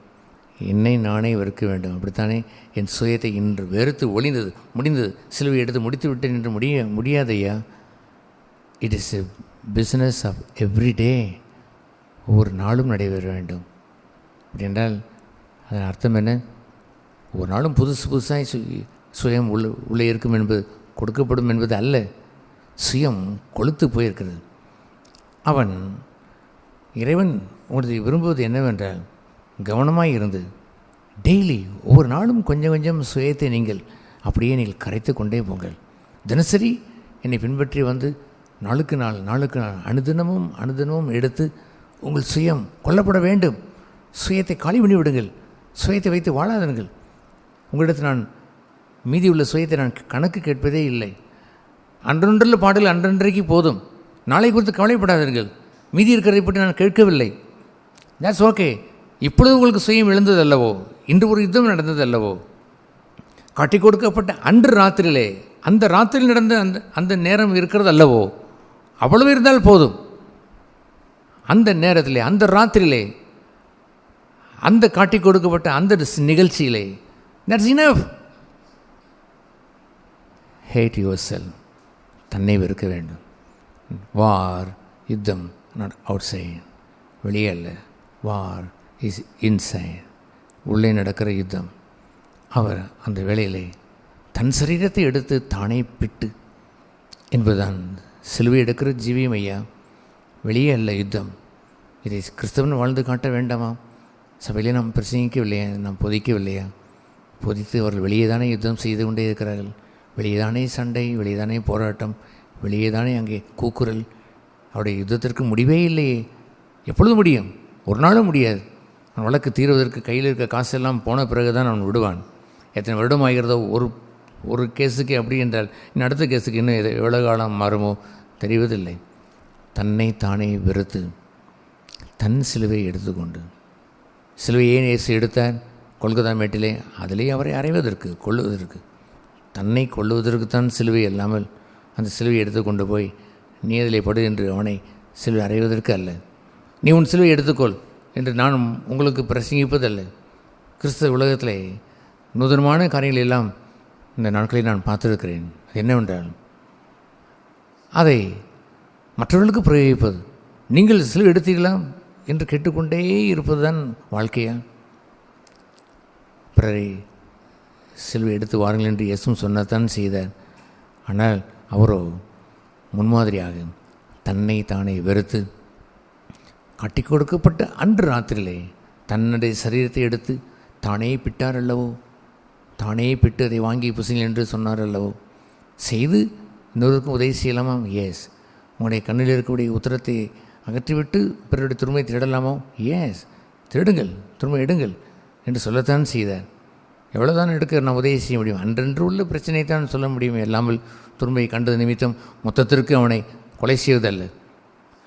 என்னை நானே வெறுக்க வேண்டும். அப்படித்தானே என் சுயத்தை இன்று வெறுத்து ஒளிந்தது, முடிந்தது, சிலுவை எடுத்து முடித்து விட்டேன் என்று முடியாதையா? It is a business of every day. ஒவ்வொரு நாளும் நடைபெற வேண்டும். அப்படி என்றால் அதன் அர்த்தம் என்ன? ஒவ்வொரு நாளும் புதுசாக சுயம் உள்ளே இருக்கும் என்பது, கொடுக்கப்படும் என்பது அல்ல. சுயம் கொழுத்து போயிருக்கிறது. அவன் இறைவன் உங்களுக்கு விரும்புவது என்னவென்றால், கவனமாக இருந்து டெய்லி ஒவ்வொரு நாளும் கொஞ்சம் கொஞ்சம் சுயத்தை நீங்கள் அப்படியே நீங்கள் கரைத்து கொண்டே போங்கள். தினசரி என்னை பின்பற்றி வந்து நாளுக்கு நாள் அனுதினமும் எடுத்து உங்கள் சுயம் கொல்லப்பட வேண்டும். சுயத்தை காலி பண்ணி விடுங்கள். சுயத்தை வைத்து வாழாதீர்கள். உங்களிடத்தில் நான் மீதி உள்ள சுயத்தை நான் கணக்கு கேட்பதே இல்லை. அன்றொன்றில் பாடல் அன்றன்றைக்கு போதும். நாளை குறித்து கவலைப்படாதீர்கள். மீதி இருக்கிறதை பற்றி நான் கேட்கவில்லை. That's okay. இப்பொழுது உங்களுக்கு சுயம் எழுந்தது அல்லவோ? இன்று ஒரு யுத்தம் நடந்தது அல்லவோ? காட்டி கொடுக்கப்பட்ட அன்று ராத்திரியிலே, அந்த ராத்திரியில் நடந்த அந்த நேரம் இருக்கிறது அல்லவோ? அவ்வளவு இருந்தால் போதும். அந்த நேரத்திலே, அந்த ராத்திரியிலே, அந்த காட்டி கொடுக்கப்பட்ட அந்த நிகழ்ச்சியிலே, that's enough. Hate yourself. தன்னை வெறுக்க வேண்டும். வார், யுத்தம் நாட் அவுட் சைட், வெளியே அல்ல. வார் இஸ் இன்சைட், உள்ளே நடக்கிற யுத்தம். அவர் அந்த வேளையிலே தன் சரீரத்தை எடுத்து தானே பிட்டு என்பதுதான் சிலுவை எடுக்கிற ஜீவியம் ஐயா. வெளியே அல்ல யுத்தம். இதை கிறிஸ்தவன் வாழ்ந்து காட்ட வேண்டாமா? சபையிலே நாம் பிரசங்கிக்கவில்லையா? நாம் பொதிக்கவில்லையா? பொதித்து அவர்கள் வெளியே தானே யுத்தம் செய்து கொண்டே இருக்கிறார்கள். வெளியே தானே சண்டை, வெளியே தானே போராட்டம், வெளியே தானே அங்கே கூக்குரல். அவருடைய யுத்தத்திற்கு முடிவே இல்லையே. எப்பொழுது முடியும்? ஒரு நாளும் முடியாது. அவன் வழக்கு தீர்வதற்கு கையில் இருக்க காசெல்லாம் போன பிறகு தான் அவன் விடுவான். எத்தனை வருடம் ஆகிறதோ ஒரு கேஸுக்கு. அப்படி என்றால் இன்னும் அடுத்த கேஸுக்கு இன்னும் எவ்வளோ காலம் மாறுமோ தெரிவதில்லை. தன்னை தானே வெறுத்து தன் சிலுவை எடுத்துக்கொண்டு, சிலுவை ஏன் இயேசு எடுத்தார்? கொல்கத்தா மேட்டிலே, அதிலே அவரை அறைவதற்கு, கொள்ளுவதற்கு, தன்னை கொள்ளுவதற்குத்தான் சிலுவை அல்லாமல் அந்த சிலுவை எடுத்துக்கொண்டு போய் நீ அதிலே படு என்று அவனை சிலுவை அறைவதற்கு அல்ல. நீ உன் சிலுவை எடுத்துக்கொள் என்று நான் உங்களுக்கு பிரசங்கிப்பதல்ல. கிறிஸ்தவ உலகத்திலே நூதனமான காரியங்கள் எல்லாம் இந்த நாட்களில் நான் பார்த்துருக்கிறேன். என்னவென்றால் அதை மற்றவர்களுக்கு பிரயோகிப்பது. நீங்கள் சிலுவை எடுத்தீர்களா என்று கேட்டுக்கொண்டே இருப்பது தான் வாழ்க்கையா? பிறரை சிலுவை எடுத்து வாருங்கள் என்று இயேசுவும் சொன்னதான் செய்தார். ஆனால் அவரோ முன்மாதிரியாக தன்னை தானே வெறுத்து கட்டி கொடுக்கப்பட்ட அன்று ராத்திரியிலே தன்னுடைய சரீரத்தை எடுத்து தானே பிட்டார் அல்லவோ? தானே பிட்டு அதை வாங்கி புசிங்கள் என்று சொன்னார் அல்லவோ? செய்து இன்னொருக்கும் உதவி செய்யலாமா? எஸ். உங்களுடைய கண்ணில் இருக்கக்கூடிய உத்தரத்தை அகற்றிவிட்டு பிறருடைய துருமை திருடலாமோ? எஸ், திருடுங்கள், துருமை எடுங்கள் என்று சொல்லத்தான் செய்தார். எவ்வளோதான் எடுக்க நான் உதவி செய்ய முடியும்? அன்றன்று உள்ள பிரச்சனையை தான் சொல்ல முடியும். எல்லாமல் துரும்பை கண்டது நிமித்தம் மொத்தத்திற்கு அவனை கொலை செய்வதல்ல.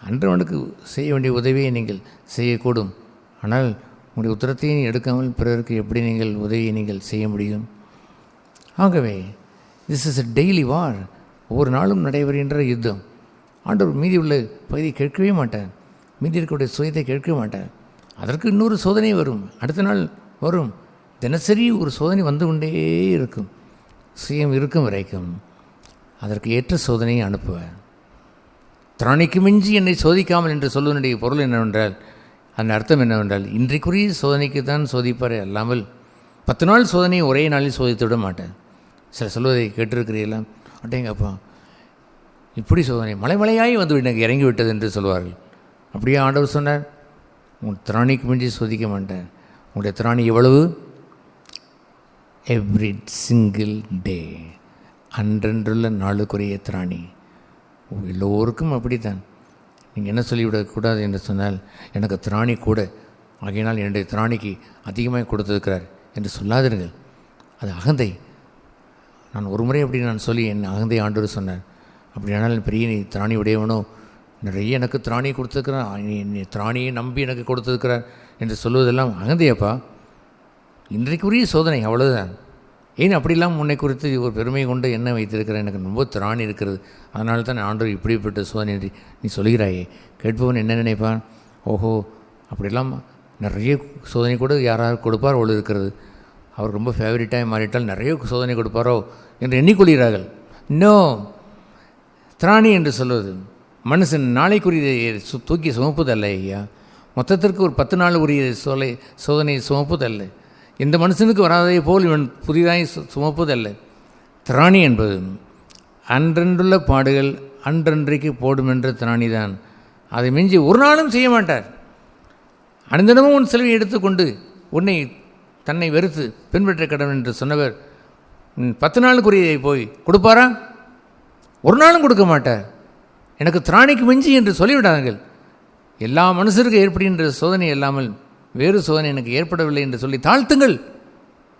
அன்று அவனுக்கு செய்ய வேண்டிய உதவியை நீங்கள் செய்யக்கூடும். ஆனால் உங்களுடைய உத்தரத்தையும் எடுக்காமல் பிறருக்கு எப்படி நீங்கள் உதவியை நீங்கள் செய்ய முடியும்? ஆகவே திஸ் இஸ் எ டெய்லி வார். ஒவ்வொரு நாளும் நடைபெறுகின்ற யுத்தம். ஆண்டவர் மீதி உள்ள பகுதியை கேட்கவே மாட்டார். மீதி இருக்கக்கூடிய சுயத்தை கேட்கவே மாட்டார். அதற்கு இன்னொரு சோதனை வரும், அடுத்த நாள் வரும். தினசரி ஒரு சோதனை வந்து கொண்டே இருக்கும். சுயம் இருக்கும் வரைக்கும் அதற்கு ஏற்ற சோதனையை அனுப்புவார். திராணிக்கு மிஞ்சி என்னை சோதிக்காமல் என்று சொல்வதனுடைய பொருள் என்னவென்றால், அதன் அர்த்தம் என்னவென்றால், இன்றைக்குரிய சோதனைக்கு தான் சோதிப்பார் அல்லாமல் 10 நாள் சோதனையை ஒரே நாளில் சோதித்து விட மாட்டார். சில சொல்வதை கேட்டிருக்கிறீர்களா? அட்டேங்கப்பா, இப்படி சோதனை மலைமலையாகி வந்து எனக்கு இறங்கிவிட்டது என்று சொல்வார்கள். அப்படியே ஆண்டவர் சொன்னார், உங்கள் திராணிக்கு மிஞ்சி சோதிக்க மாட்டேன். உங்களுடைய திராணி எவ்வளவு? எவ்ரி சிங்கிள் டே, அன்றன்றுள்ள நாளுக்குரிய திராணி. எல்லோருக்கும் அப்படித்தான். நீங்கள் என்ன சொல்லிவிடக்கூடாது என்று சொன்னால், எனக்கு திராணி கூட, ஆகையினால் என்னுடைய திராணிக்கு அதிகமாக கொடுத்திருக்கிறார் என்று சொல்லாதீர்கள். அது அகந்தை. நான் ஒரு முறை அப்படி நான் சொல்லி என் அகந்தை ஆண்டவர் சொன்னார், அப்படியானால் பெரிய நீ திராணி உடையவனோ, நிறைய எனக்கு திராணியை கொடுத்துருக்கிறார், நீ திராணியை நம்பி எனக்கு கொடுத்துருக்கிறார் என்று சொல்லுவதெல்லாம் அகந்தையப்பா. இன்றைக்குரிய சோதனை அவ்வளோதான். ஏன் அப்படிலாம் உன்னை குறித்து ஒரு பெருமை கொண்டு என்ன வைத்திருக்கிறேன், எனக்கு ரொம்ப திராணி இருக்கிறது, அதனால தான் ஆண்டவர் இப்படிப்பட்ட சோதனை என்று நீ சொல்கிறாயே. கேட்பவன் என்ன நினைப்பான், ஓஹோ அப்படிலாம் நிறைய சோதனை கூட யாராவது கொடுப்பார் அவ்வளோ இருக்கிறது, அவர் ரொம்ப ஃபேவரட்டாக மாறிட்டால் நிறைய சோதனை கொடுப்பாரோ என்று எண்ணிக்கொள்கிறார்கள். இன்னும் திராணி என்று சொல்வது மனுஷன் நாளைக்குரிய தூக்கி சுமப்பதல்ல ஐயா, மொத்தத்திற்கு ஒரு 10 நாள் உரிய சோதனை சுமப்பதல்ல. இந்த மனுஷனுக்கு வராததை போல் இவன் புதிதாய் சுமப்பதல்ல. திராணி என்பது அன்றன்றுள்ள பாடுகள் அன்றன்றைக்கு போடுமென்ற திராணி தான். அதை மிஞ்சி ஒரு நாளும் செய்ய மாட்டார். அனுதினமும் உன் செல்வியை எடுத்துக்கொண்டு உன்னை தன்னை வெறுத்து பின்பற்ற கடவுள் என்று சொன்னவர் 10 நாளுக்குரியதை போய் கொடுப்பாரா? ஒரு நாளும் கொடுக்க மாட்டார். எனக்கு திராணிக்கு மிஞ்சி என்று சொல்லிவிடார்கள். எல்லா மனுஷருக்கு ஏற்படுகின்ற சோதனை இல்லாமல் வேறு சோதனை எனக்கு ஏற்படவில்லை என்று சொல்லி தாழ்த்துங்கள்.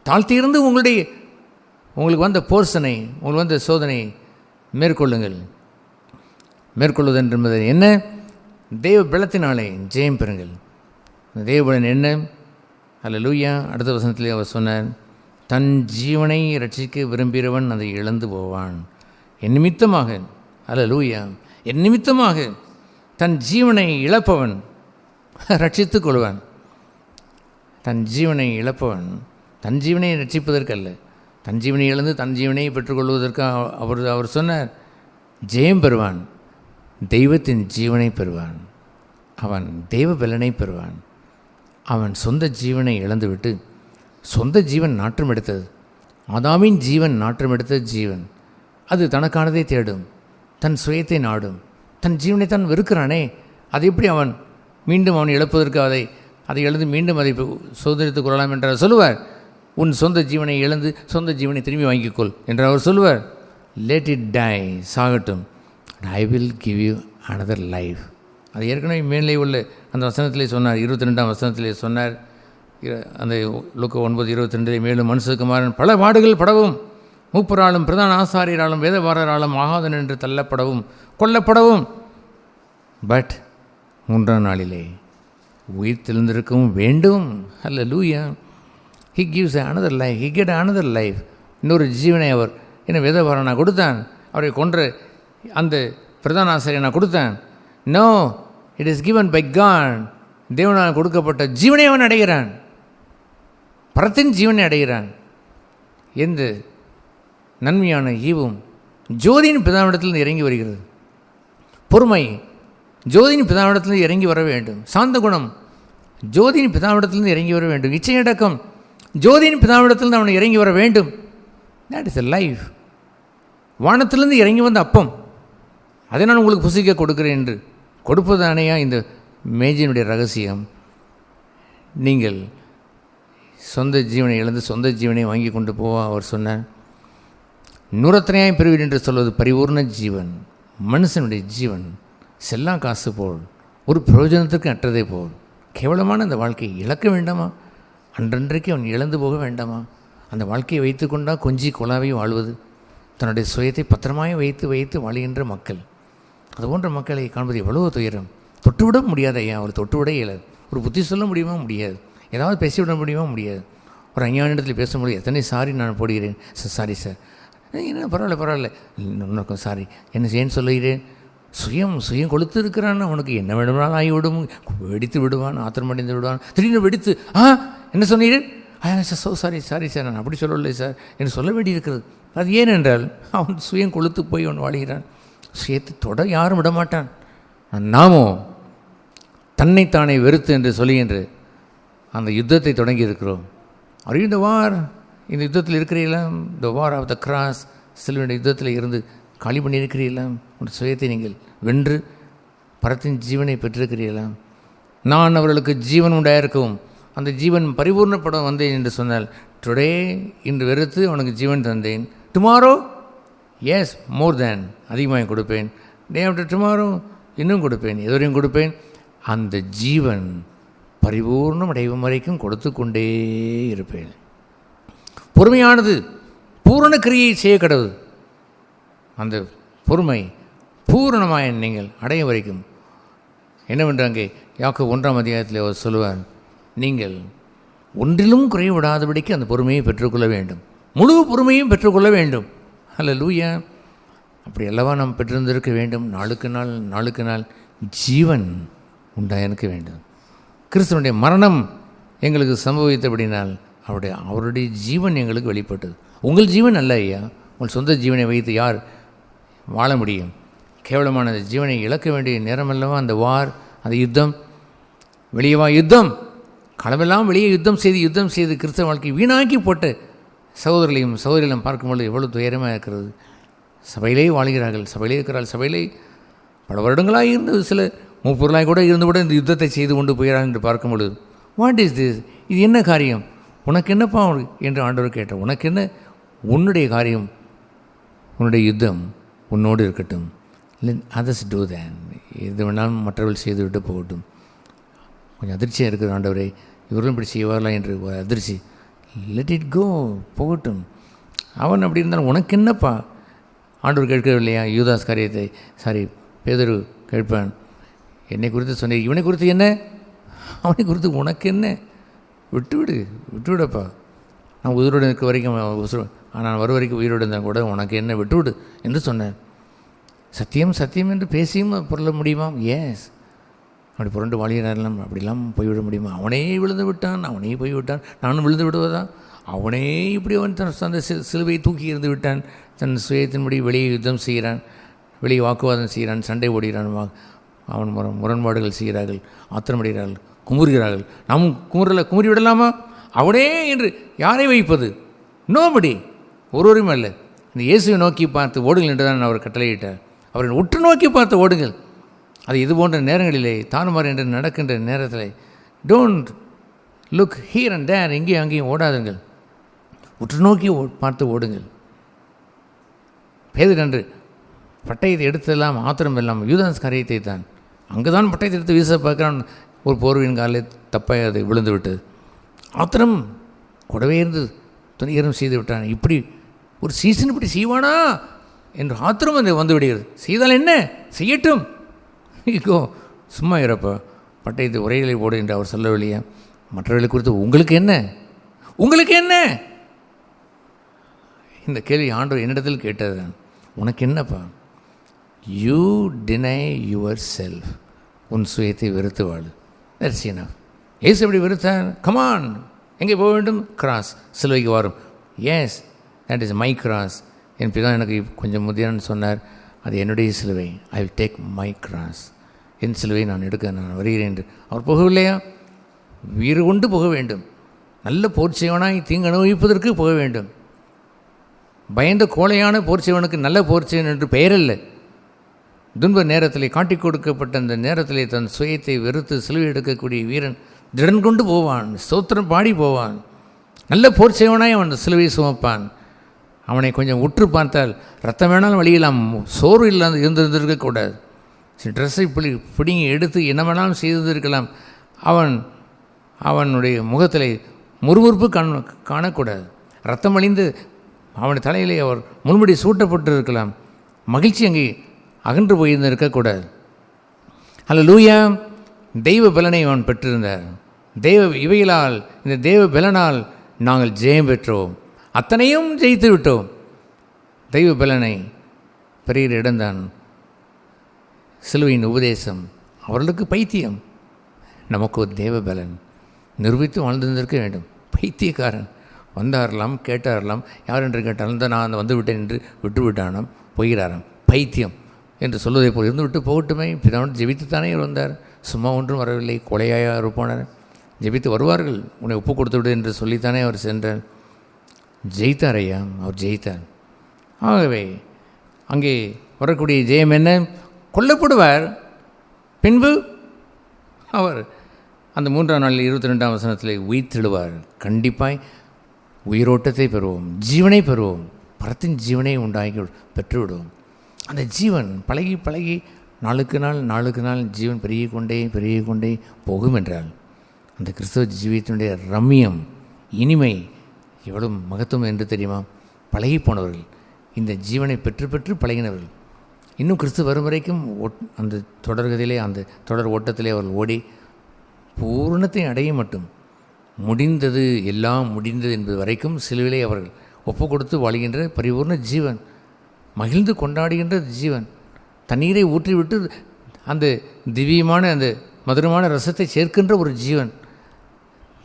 தாழ்த்தியிருந்து உங்களுக்கு வந்த போர்சனை, உங்களுக்கு வந்த சோதனை மேற்கொள்ளுங்கள். மேற்கொள்வது என்பது என்ன? தெய்வ பலத்தினாலே ஜெயம் பெறுங்கள். தெய்வ பலன் என்ன? அல்லேலூயா. அடுத்த வசனத்திலே அவர் சொன்னார், தன் ஜீவனை ரட்சிக்க விரும்புகிறவன் அதை இழந்து போவான். என் நிமித்தமாக, அல்லேலூயா, என் நிமித்தமாக தன் ஜீவனை இழப்பவன் ரட்சித்து கொள்வான். தன் ஜீவனை இழப்பவன் தன் ஜீவனை ரட்சிப்பதற்கல்ல, தன் ஜீவனை இழந்து தன் ஜீவனை பெற்றுக்கொள்வதற்கு அவர் சொன்னார், ஜெயம் பெறுவான், தெய்வத்தின் ஜீவனை பெறுவான், அவன் தெய்வ பலனை பெறுவான். அவன் சொந்த ஜீவனை இழந்துவிட்டு சொந்த ஜீவன் நாற்றம் எடுத்தது, ஆதாமின் ஜீவன் நாற்றம் எடுத்த ஜீவன், அது தனக்கானதை தேடும், தன் சுயத்தை நாடும், தன் ஜீவனை தான் வெறுக்கிறானே, அது எப்படி அவன் மீண்டும் அவன் இழப்பதற்கு அதை எழுந்து மீண்டும் அதை சோதரித்துக் கொள்ளலாம் என்றார் சொல்லுவார். உன் சொந்த ஜீவனை இழந்து சொந்த ஜீவனை திரும்பி வாங்கிக்கொள் என்று அவர் சொல்லுவார். லெட் இட் டை, சாகட்டும், I will give you another life. அது ஏற்கனவே மேலே உள்ள அந்த வசனத்திலே சொன்னார், 22ஆம் வசனத்திலே சொன்னார். அந்த லூக்கா 9:22 மேலும் மனுஷகுமாரன் பல பாடுகள் படவும், மூப்பராலும் பிரதான ஆசாரியராலும் வேதபாரராலும் ஆகாதன் என்று தள்ளப்படவும் கொல்லப்படவும், பட் 3ஆம் நாளிலே உயிர் தெளிந்திருக்கவும் வேண்டும். அல்லேலூயா. He gives another life, he get another life. இன்னொரு ஜீவனை அவர் என்ன வேதபாரனா கொடுத்தான், அவரை கொன்ற அந்த பிரதான ஆசாரியனா கொடுத்தான். No, it is given by God. தேவனால் கொடுக்கப்பட்ட ஜீவனை அவன் அடைகிறான், பரத்தின் ஜீவனை அடைகிறான். எந்த நன்மையான ஈவும் ஜோதியின் பிதாவிடத்திலிருந்து இறங்கி வருகிறது. பொறுமை ஜோதியின் பிதாவிடத்திலிருந்து இறங்கி வர வேண்டும். சாந்த குணம் ஜோதியின் பிதாவிடத்திலிருந்து இறங்கி வர வேண்டும். இச்சையடக்கம் ஜோதியின் பிதாவிடத்திலிருந்து அவனை இறங்கி வர வேண்டும். That is a life. வானத்திலிருந்து இறங்கி வந்த அப்பம், அதை நான் உங்களுக்கு புசிக்க கொடுக்கிறேன் என்று கொடுப்பதானேயா இந்த மேஜினுடைய ரகசியம். நீங்கள் சொந்த ஜீவனை இழந்து சொந்த ஜீவனை வாங்கி கொண்டு போவா அவர் சொன்னார். 100 பெறுவீர் என்று சொல்வது பரிபூர்ண ஜீவன். மனுஷனுடைய ஜீவன் செல்லா காசு போல், ஒரு பிரயோஜனத்துக்கு அற்றதை போல் கேவலமான அந்த வாழ்க்கையை இழக்க வேண்டாமா? அன்றன்றைக்கு அவன் இழந்து போக வேண்டாமா? அந்த வாழ்க்கையை வைத்து கொண்டா கொஞ்சி கொலாவை வாழ்வது, தன்னுடைய சுயத்தை பத்திரமாய் வைத்து வாழுகின்ற மக்கள், அதுபோன்ற மக்களை காண்பது எவ்வளோ துயரம். தொட்டுவிட முடியாது ஐயா, அவர் தொட்டுவிட இயலாது. ஒரு புத்தி சொல்ல முடியுமா? முடியாது. ஏதாவது பேசிவிட முடியுமா? முடியாது. ஒரு அஞ்ஞானிடத்தில் பேசும்போது எத்தனை சாரி நான் போடுகிறேன், சாரி சார், என்ன பரவாயில்ல இன்னும் சாரி, என்ன ஏன் சொல்லுகிறேன்? சுயம் கொளுத்து இருக்கிறான், அவனுக்கு என்ன வேணும்னாலும் ஆகிவிடும், வெடித்து விடுவான், ஆத்திரமடைந்து விடுவான், திடீர்னு வெடித்து என்ன சொன்னீர்கள்? சாரி சார், நான் அப்படி சொல்லலை சார் என்று சொல்ல வேண்டியிருக்கிறது. அது ஏனென்றால் அவன் சுயம் கொளுத்து போய் அவன் வாழுகிறான். சுயத்தை தொட யாரும் விடமாட்டான். நாமோ தன்னைத்தானே வெறுத்து என்று சொல்லுகின்ற அந்த யுத்தத்தை தொடங்கி இருக்கிறோம். அறிவு இந்த வார், இந்த யுத்தத்தில் இருக்கிறீர்களா? த வார் ஆஃப் த கிராஸ், சிலுவையுடைய யுத்தத்தில் இருந்து காலி பண்ணியிருக்கிறீர்களா? ஒரு சுயத்தை நீங்கள் வென்று பரத்தின் ஜீவனை பெற்றிருக்கிறீர்களா? நான் அவர்களுக்கு ஜீவன் உண்டாயிருக்கவும் அந்த ஜீவன் பரிபூர்ணப்பட வந்தேன் என்று சொன்னால், டுடே இன்று வெறுத்து அவனுக்கு ஜீவன் தந்தேன், டுமாரோ எஸ் மோர் தேன் அதிகமாக கொடுப்பேன், டே ஆஃப்டர் டுமாரோ இன்னும் கொடுப்பேன், எதுவரையும் கொடுப்பேன், அந்த ஜீவன் பரிபூர்ணம் அடைவும் வரைக்கும் கொடுத்து கொண்டே இருப்பேன். பொறுமையானது பூரண கிரியை செய்ய கடவுள். அந்த பொறுமை பூரணமாய நீங்கள் அடையும் வரைக்கும் என்னவென்று அங்கே யாக்கோபு 1ஆம் அதிகாரத்தில் அவர் சொல்லுவார், நீங்கள் ஒன்றிலும் குறைவிடாதபடிக்கு அந்த பொறுமையை பெற்றுக்கொள்ள வேண்டும், முழு பொறுமையும் பெற்றுக்கொள்ள வேண்டும். அல்லேலூயா. அப்படி அல்லவா நாம் பெற்றிருந்திருக்க வேண்டும். நாளுக்கு நாள் ஜீவன் உண்டாயிருக்க வேண்டும். கிறிஸ்துவனுடைய மரணம் எங்களுக்கு சம்பவித்தபடினால் அவருடைய ஜீவன் எங்களுக்கு வெளிப்பட்டது. உங்கள் ஜீவன் அல்ல ஐயா. உங்கள் சொந்த ஜீவனை வைத்து யார் வாழ முடியும்? கேவலமான ஜீவனை இழக்க வேண்டிய நேரமல்லவா அந்த வார், அந்த யுத்தம். வெளியே வா யுத்தம், களமெல்லாம் வெளியே யுத்தம் செய்து கிறிஸ்தவ வாழ்க்கை வீணாக்கி போட்டு சகோதரர்களையும் சகோதரிகளையும் பார்க்கும்பொழுது எவ்வளோ துயரமாக இருக்கிறது. சபையிலே வாழ்கிறார்கள், சபையிலே இருக்கிறார்கள், சபையிலே பல வருடங்களாக இருந்து சில மூப்பொருளாய் கூட இருந்து கூட இந்த யுத்தத்தை செய்து கொண்டு போகிறார்கள் என்று பார்க்கும் பொழுது, வாட் இஸ் திஸ்? இது என்ன காரியம்? உனக்கு என்னப்பா என்று ஆண்டவர் கேட்டார். உனக்கு என்ன? உன்னுடைய காரியம், உன்னுடைய யுத்தம் உன்னோடு இருக்கட்டும். அதர்ஸ் டூ தேன். எது வேணாலும் மற்றவர்கள் செய்துவிட்டு போகட்டும். கொஞ்சம் அதிர்ச்சியாக இருக்குது ஆண்டவரே, இவர்களும் இப்படி செய்வார்களா என்று ஒரு அதிர்ச்சி. லெட் இட் கோ, போகட்டும். அவன் அப்படி இருந்தாலும் உனக்கு என்னப்பா? ஆண்டவர் கேட்கவில்லையா யூதாஸ் காரியத்தை? பேதுரு கேட்பான், என்னை குறித்து சொன்னேன், இவனை குறித்து என்ன? அவனை குறித்து உனக்கு என்ன? விட்டுவிடப்பா. நான் உயிரோடு இருக்க வரைக்கும், நான் வரும் வரைக்கும் உயிரோடு இருந்தால் கூட உனக்கு என்ன, விட்டுவிடு என்று சொன்னேன். சத்தியம் என்று பேசியும் பொருள முடியுமா? ஏஸ். அப்படி புரண்டு வாழ்கிறாரெல்லாம் அப்படிலாம் போய்விட முடியுமா? அவனே விழுந்து விட்டான், அவனே போய்விட்டான், நானும் விழுந்து விடுவதா? அவனே இப்படி அவன் அந்த சிலுவையை தூக்கி இருந்து விட்டான். தன் சுயத்தின்படி வெளியே யுத்தம் செய்கிறான், வெளியே வாக்குவாதம் செய்கிறான், சண்டை ஓடுகிறான், அவன் முரண்பாடுகள் செய்கிறார்கள், ஆத்திரமடைகிறார்கள், குமுறுகிறார்கள். நாம் குமுறி விடலாமா? அவனே என்று யாரை வைப்பது? நோபடி, ஒருவருமே அல்ல. இந்த இயேசுவை நோக்கி பார்த்து ஓடுங்கள் என்று தான் அவர் கட்டளையிட்டார். அவரை உற்று நோக்கி பார்த்து ஓடுங்கள். அது இது போன்ற நேரங்களிலே தானுமாறு என்று நடக்கின்ற நேரத்தில் டோன்ட் லுக் ஹியர் அண்ட் தேர், எங்கேயும் அங்கேயும் ஓடாதுங்கள், உற்று நோக்கி பார்த்து ஓடுங்கள். பேதுரு அன்று பட்டயத்தை எடுத்தெல்லாம் ஆத்திரம் எல்லாம் யூதாஸ் காரியத்தை தான். அங்கே தான் பட்டயத்தை எடுத்து வீச பார்க்குறான். ஒரு போர்வின் காலில் தப்பாக அது விழுந்து விட்டது. ஆத்திரம் கூடவே இருந்து துணிகரம் செய்து விட்டான். இப்படி ஒரு சீசன் இப்படி செய்வானா என்று ஆத்திரம் வந்து விடுகிறது. செய்தால் என்ன செய்யட்டும், இக்கோ சும்மா இறப்பா, பட்டயத்தை உரைகளை போடு என்று அவர் சொல்லவில்லையா? மற்றவர்களை குறித்து உங்களுக்கு என்ன? இந்த கேள்வி ஆண்டவர் என்னிடத்தில் கேட்டது தான். உனக்கு என்னப்பா? You deny your self. உன் சுயத்தை வெறுத்து வாழு. That's enough. ஏசு எப்படி வெறுத்தார்? கமான், எங்கே போக வேண்டும்? கிராஸ், சிலுவைக்கு வரும். Yes, that is my cross. என் பிதா எனக்கு கொஞ்சம் முதியன்னு சொன்னார், அது என்னுடைய சிலுவை. I will take my cross. என் சிலுவை நான் வருகிறேன் என்று அவர் போகவில்லையா? வீறு கொண்டு போக வேண்டும். நல்ல போர் செய்வனாய் தீங்கு அனுபவிப்பதற்கு போக வேண்டும். பயந்த கோழையான போர் செய்வனுக்கு நல்ல போர் செய்வன் என்று பெயரல்ல. துன்ப நேரத்திலே காட்டிக் கொடுக்கப்பட்ட அந்த நேரத்திலே தன் சுயத்தை வெறுத்து சிலுவை எடுக்கக்கூடிய வீரன் திடன் கொண்டு போவான், ஸ்தோத்திரம் பாடி போவான். நல்ல போர் செய்வனாய் அவன் சிலுவையை சுமப்பான். அவனை கொஞ்சம் உற்று பார்த்தால் ரத்தம் வேணாலும் வழியெல்லாம், சோறு இல்லாத இருந்திருக்கக்கூடாது. ட்ரெஸ்ஸை பிடிங்கி எடுத்து என்ன வேணாலும் செய்திருக்கலாம். அவனுடைய முகத்தில் முறுமுறுப்பு காணக்கூடாது. ரத்தம் அழிந்து அவன் தலையிலே அவர் முள்முடி சூட்டப்பட்டிருக்கலாம். மகிழ்ச்சி அங்கே அகன்று போயிருந்து இருக்கக்கூடாது. அல்லேலூயா. தெய்வ பலனை அவன் பெற்றிருந்தார். இந்த தெய்வ பலனால் நாங்கள் ஜெயம் பெற்றோம், அத்தனையும் ஜெயித்து விட்டோம். தெய்வ பலனை பெரிய இடம்தான் சிலுவையின் உபதேசம். அவர்களுக்கு பைத்தியம், நமக்கு ஒரு தேவ பலன் நிரூபித்து வாழ்ந்திருந்திருக்க வேண்டும். பைத்தியக்காரன் வந்தாரலாம், கேட்டாரலாம், யார் என்று கேட்டாலும் தான் நான் வந்து விட்டேன் என்று விட்டு விட்டானாம், போகிறாராம். பைத்தியம் என்று சொல்வதை போல் இருந்து விட்டு போகட்டுமே. பிதாவோடு ஜெபித்துத்தானே வந்தார், சும்மா ஒன்றும் வரவில்லை. கொலையாக இருப்பானார். ஜெபித்து வருவார்கள், உன்னை ஒப்பு கொடுத்து விடு என்று சொல்லித்தானே அவர் சென்றார். ஜெயித்தார் ஐயா, அவர் ஜெயித்தார். ஆகவே அங்கே வரக்கூடிய ஜெயம் என்ன? கொல்லப்படுவார், பின்பு அவர் அந்த 3ஆம் நாளில் 22ஆம் வசனத்தில் உயிர்த்தெழுவார். கண்டிப்பாய் உயிரோட்டத்தை பெறுவோம், ஜீவனை பெறுவோம், பரத்தின் ஜீவனை உண்டாகி பெற்றுவிடுவோம். அந்த ஜீவன் பழகி நாளுக்கு நாள் ஜீவன் பெருகிக் கொண்டே போகும் என்றால் அந்த கிறிஸ்தவ ஜீவியத்தினுடைய ரம்மியம், இனிமை எவ்வளவு மகத்துவம் என்று தெரியுமா? பழகி போனவர்கள், இந்த ஜீவனை பெற்று பழகினவர்கள், இன்னும் கிறிஸ்து வரும் வரைக்கும் அந்த தொடர்கதையிலே, அந்த தொடர் ஓட்டத்திலே அவர்கள் ஓடி பூரணத்தை அடைய மட்டும் முடிந்தது, எல்லாம் முடிந்தது என்பது வரைக்கும் சிலுவிலே அவர்கள் ஒப்பு கொடுத்து வாழ்கின்ற பரிபூர்ண ஜீவன், மகிழ்ந்து கொண்டாடுகின்ற ஜீவன், தண்ணீரை ஊற்றிவிட்டு அந்த திவ்யமான அந்த மதுரமான ரசத்தை சேர்க்கின்ற ஒரு ஜீவன்,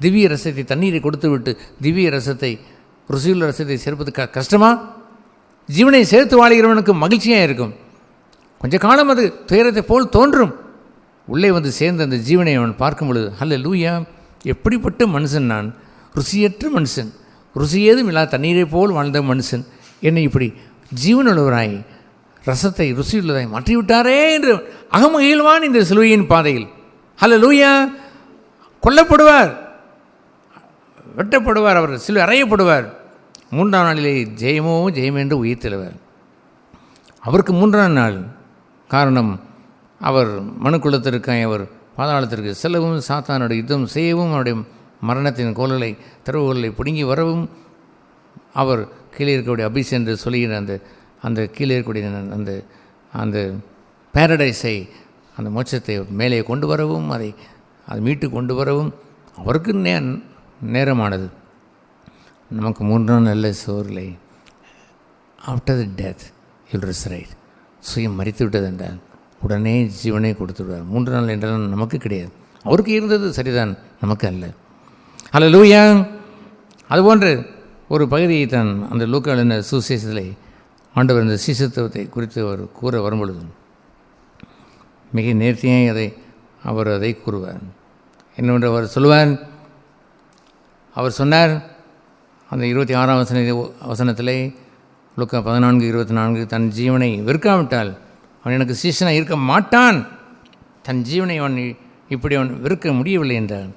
திவ்ய ரசத்தை தண்ணீரை கொடுத்து விட்டு திவ்ய ரசத்தை, ருசியுள்ள ரசத்தை சேர்ப்பது கஷ்டமா? ஜீவனை சேர்த்து வாழ்கிறவனுக்கு மகிழ்ச்சியாக இருக்கும். கொஞ்ச காலம் அது துயரத்தை போல் தோன்றும். உள்ளே வந்து சேர்ந்த அந்த ஜீவனை அவன் பார்க்கும் பொழுது, ஹல்லேலூயா, எப்படிப்பட்ட மனுஷன் நான், ருசியற்ற மனுஷன், ருசியேதும் இல்லாத தண்ணீரை போல் வாழ்ந்த மனுஷன், என்னை இப்படி ஜீவனுள்ளவராய் ரசத்தை ருசியுள்ளதாய் மாற்றிவிட்டாரே என்று அகமகிழ்வான் இந்த சிலுவையின் பாதையில். ஹல்லேலூயா. கொல்லப்படுவார், வெட்டப்படுவார், அவர் சிலுவை அறையப்படுவார். 3ஆம் நாளிலே ஜெயம் என்று உயிர் தெழுவார். அவருக்கு 3ஆம் நாள் காரணம், அவர் மனுக்குலத்திற்காய் அவர் பாதாளத்திற்கு செல்லவும், சாத்தானோட யுத்தம் செய்யவும், அவருடைய மரணத்தின் கோல்களை திறவுகளை பிடுங்கி வரவும், அவர் கீழே இருக்கக்கூடிய அபிஸ் என்று சொல்லுகிற அந்த கீழே இருக்கக்கூடிய அந்த பேரடைஸை, அந்த மோட்சத்தை மேலே கொண்டு வரவும், அதை மீட்டு கொண்டு வரவும் அவருக்கு நேரமானது. நமக்கு 3ஆம் நல்ல சோர்லை ஆஃப்டர் த டெத் யூல் ரிசரைட். சுயம் மறித்து விட்டது என்றால் உடனே ஜீவனை கொடுத்து விடுவார். 3 நாள் என்றால் நமக்கு கிடையாது, அவருக்கு இருந்தது சரிதான், நமக்கு அல்ல. ஹல்லேலூயா. அதுபோன்று ஒரு பகுதியை தான் அந்த லூக்கா எழுதின சுவிசேஷத்திலே ஆண்டவர் இந்த சீசத்துவத்தை குறித்து அவர் கூற வரும்பொழுது மிக நேர்த்தியாக அவர் அதை கூறுவார். என்னவென்று அவர் சொல்லுவார். அவர் சொன்னார் அந்த 26ஆம் வசனத்திலே, லூக்கா 14:24, தன் ஜீவனை விற்காவிட்டால் அவன் எனக்கு சீசனாக இருக்க மாட்டான். தன் ஜீவனை அவன் விற்க முடியவில்லை என்றான்.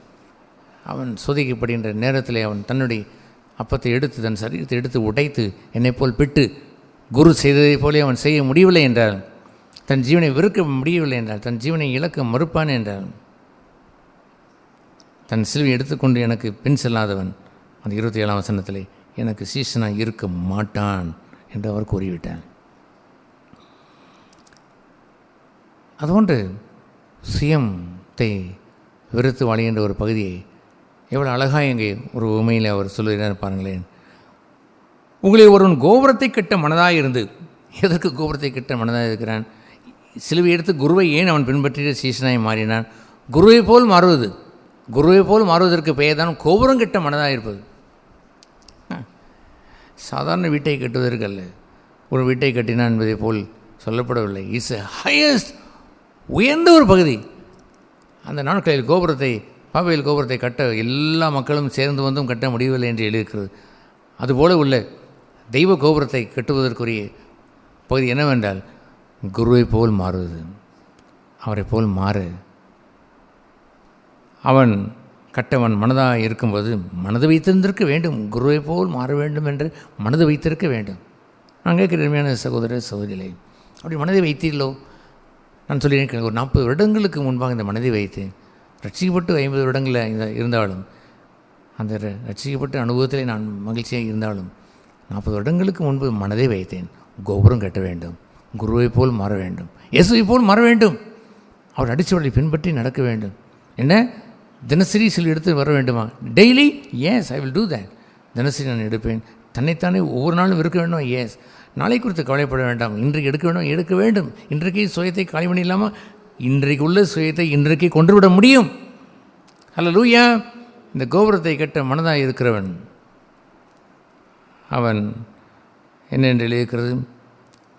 அவன் சோதிக்கப்படுகின்ற நேரத்தில் அவன் தன்னுடைய அப்பத்தை எடுத்து, தன் சரீரத்தை எடுத்து உடைத்து, என்னை போல் பிட்டு குரு செய்ததை போலே அவன் செய்ய முடியவில்லை என்றால், தன் ஜீவனை வெறுக்க முடியவில்லை என்றால், தன் ஜீவனை இழக்க மறுப்பான் என்றால், தன் சிலுவை எடுத்துக்கொண்டு எனக்கு பின் செல்லாதவன் அந்த 27ஆம் வசனத்திலே எனக்கு சீசனாக இருக்க மாட்டான் என்று அவர் கூறிவிட்டார். அதுபோன்று சுயத்தை வெறுத்து வாழ்கின்ற ஒரு பகுதியை எவ்வளோ அழகாக இங்கே ஒரு உண்மையில் அவர் சொல்லுகிறார் பாருங்களேன். உங்களில் ஒருவன் கோபுரத்தை கட்ட மனதாக இருந்து, எதற்கு கோபுரத்தை கட்ட மனதாக இருக்கிறான்? சிலுவை எடுத்து குருவை ஏன் அவன் பின்பற்றிய சீசனாய் மாறினான்? குருவை போல் மாறுவதற்கு பெயர் தான் கோபுரம் கட்ட மனதாக இருப்பது. சாதாரண வீட்டை கட்டுவதற்கு அல்ல, ஒரு வீட்டை கட்டினான் என்பதை போல் சொல்லப்படவில்லை. இட்ஸ் எ ஹையஸ்ட், உயர்ந்த ஒரு பகுதி. அந்த நாட்களில் பாபேல் கோபுரத்தை கட்ட எல்லா மக்களும் சேர்ந்து வந்தும் கட்ட முடியவில்லை என்று எழுதியிருக்கிறது. அதுபோல உள்ள தெய்வ கோபுரத்தை கட்டுவதற்குரிய பகுதி என்னவென்றால் குருவை போல் மாறுவது. அவரை போல் மாறு. அவன் கட்டவன் மனதாக இருக்கும்போது மனது வைத்திருந்திருக்க வேண்டும். குருவை போல் மாற வேண்டும் என்று மனது வைத்திருக்க வேண்டும். நான் கேட்கிறேன் சகோதர சகோதரிகளே, அப்படி மனதை வைத்தீர்களோ? நான் சொல்லியிருக்கேன், ஒரு 40 வருடங்களுக்கு முன்பாக இந்த மனதை வைத்தேன். ரட்சிக்கப்பட்டு 50 வருடங்களில் இருந்தாலும், அந்த ரட்சிக்கப்பட்ட அனுபவத்தில் நான் மகிழ்ச்சியாக இருந்தாலும், 40 வருடங்களுக்கு முன்பு மனதை வைத்தேன். கோபுரம் கட்ட வேண்டும், குருவை போல் மாற வேண்டும், இயேசுவை போல் மாற வேண்டும், அவர் அடித்தவர்களை பின்பற்றி நடக்க வேண்டும். என்ன தினசரி சில எடுத்து வர வேண்டுமா? Daily? Yes, I will do that. தினசரி நான் எடுப்பேன். தன்னைத்தானே ஒவ்வொரு நாளும் இருக்க வேண்டும். எஸ். நாளை குறித்து கவலைப்பட வேண்டாம். இன்றைக்கு எடுக்க வேண்டும். இன்றைக்கே சுயத்தை காலி பண்ணி இல்லாமல் இன்றைக்கு உள்ள சுயத்தை இன்றைக்கு கொண்டுவிட முடியும். ஹல்லேலூயா. இந்த கோபுரத்தை கட்ட மனதாக இருக்கிறவன் அவன் என்ன என்று எழுதியிருக்கிறது?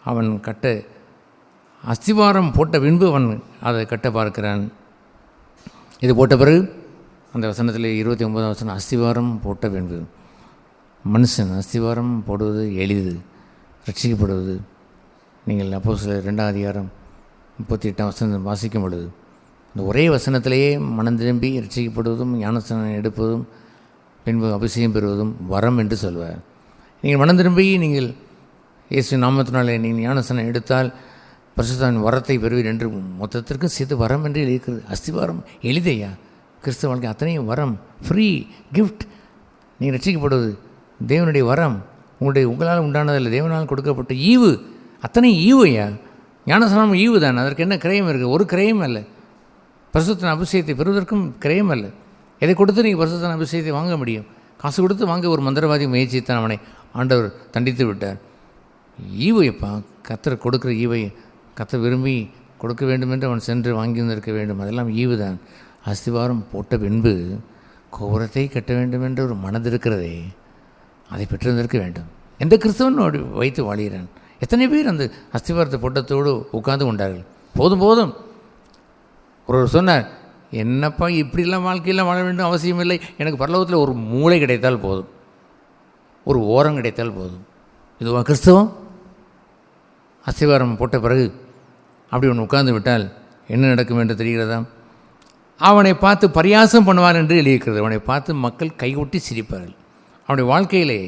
அவன் கட்ட அஸ்திவாரம் போட்ட பின்பு அவன் அதை கட்ட பார்க்கிறான். இது போட்ட பிறகு அந்த வசனத்தில் 29ஆம் வசனம், அஸ்திவாரம் போட்ட பின்பு. மனுஷன் அஸ்திவாரம் போடுவது எளிது, ரட்சிக்கப்படுவது. நீங்கள் அப்போஸ்தலர் 2ஆம் அதிகாரம் 38ஆம் வசனம் வாசிக்கும் பொழுது இந்த ஒரே வசனத்திலேயே மனம் திரும்பி ரட்சிக்கப்படுவதும் ஞானஸ்நானம் எடுப்பதும் பின்பு அபிஷேகம் பெறுவதும் வரம் என்று சொல்வார். நீங்கள் மனம் திரும்பி நீங்கள் இயேசு நாமத்தினாலே நீங்கள் ஞானஸ்நானம் எடுத்தால் பரிசுத்தாவின் வரத்தை பெறுவீர் என்று மொத்தத்திற்கும் சேர்த்து வரம் என்று இருக்கிறது. அஸ்திவாரம் எளிதையா? கிறிஸ்தவ வாழ்க்கை அத்தனையும் வரம், ஃப்ரீ கிஃப்ட். நீங்கள் ரட்சிக்கப்படுவது தேவனுடைய வரம், உங்களால் உண்டானதில்லை, தேவனால் கொடுக்கப்பட்ட ஈவு. அத்தனை ஈவு ஐயா. ஞானஸ்நானம் ஈவு தான். அதற்கு என்ன கிரயம் இருக்குது? ஒரு கிரயம் அல்ல. பரிசுத்தன அபிஷேகத்தை பெறுவதற்கும் கிரயம் அல்ல. எதை கொடுத்து நீங்கள் பரிசுத்தன அபிஷேகத்தை வாங்க முடியும்? காசு கொடுத்து வாங்க ஒரு மந்திரவாதி முயற்சித்தான், அவனை ஆண்டவர் தண்டித்து விட்டார். ஈவைப்பா, கத்தர் கொடுக்குற ஈவை கத்தர் விரும்பி கொடுக்க வேண்டும் என்று அவன் சென்று வாங்கி வந்திருக்க வேண்டும். அதெல்லாம் ஈவு தான். அஸ்திவாரம் போட்ட பின்பு கோபுரத்தை கட்ட வேண்டும் என்று ஒரு மனது இருக்கிறதே, அதை பெற்றிருந்திருக்க வேண்டும். எந்த கிறிஸ்தவன் வைத்து வாழ்கிறான்? எத்தனை பேர் அந்த அஸ்திவாரத்தை போட்டத்தோடு உட்கார்ந்து கொண்டார்கள்? போதும் போதும். ஒருவர் சொன்னார், என்னப்பா இப்படிலாம் வாழ்க்கையெல்லாம் வாழ வேண்டும் அவசியம் இல்லை, எனக்கு பரலோகத்தில் ஒரு மூளை கிடைத்தால் போதும், ஒரு ஓரம் கிடைத்தால் போதும். இதுவா கிறிஸ்தவம்? அஸ்திவாரம் போட்ட பிறகு அப்படி ஒன்று உட்கார்ந்து விட்டால் என்ன நடக்கும் என்று தெரிகிறதா? அவனை பார்த்து பரியாசம் பண்ணுவார் என்று எழுதியிருக்கிறது. அவனை பார்த்து மக்கள் கைகொட்டி சிரிப்பார்கள். அவனுடைய வாழ்க்கையிலே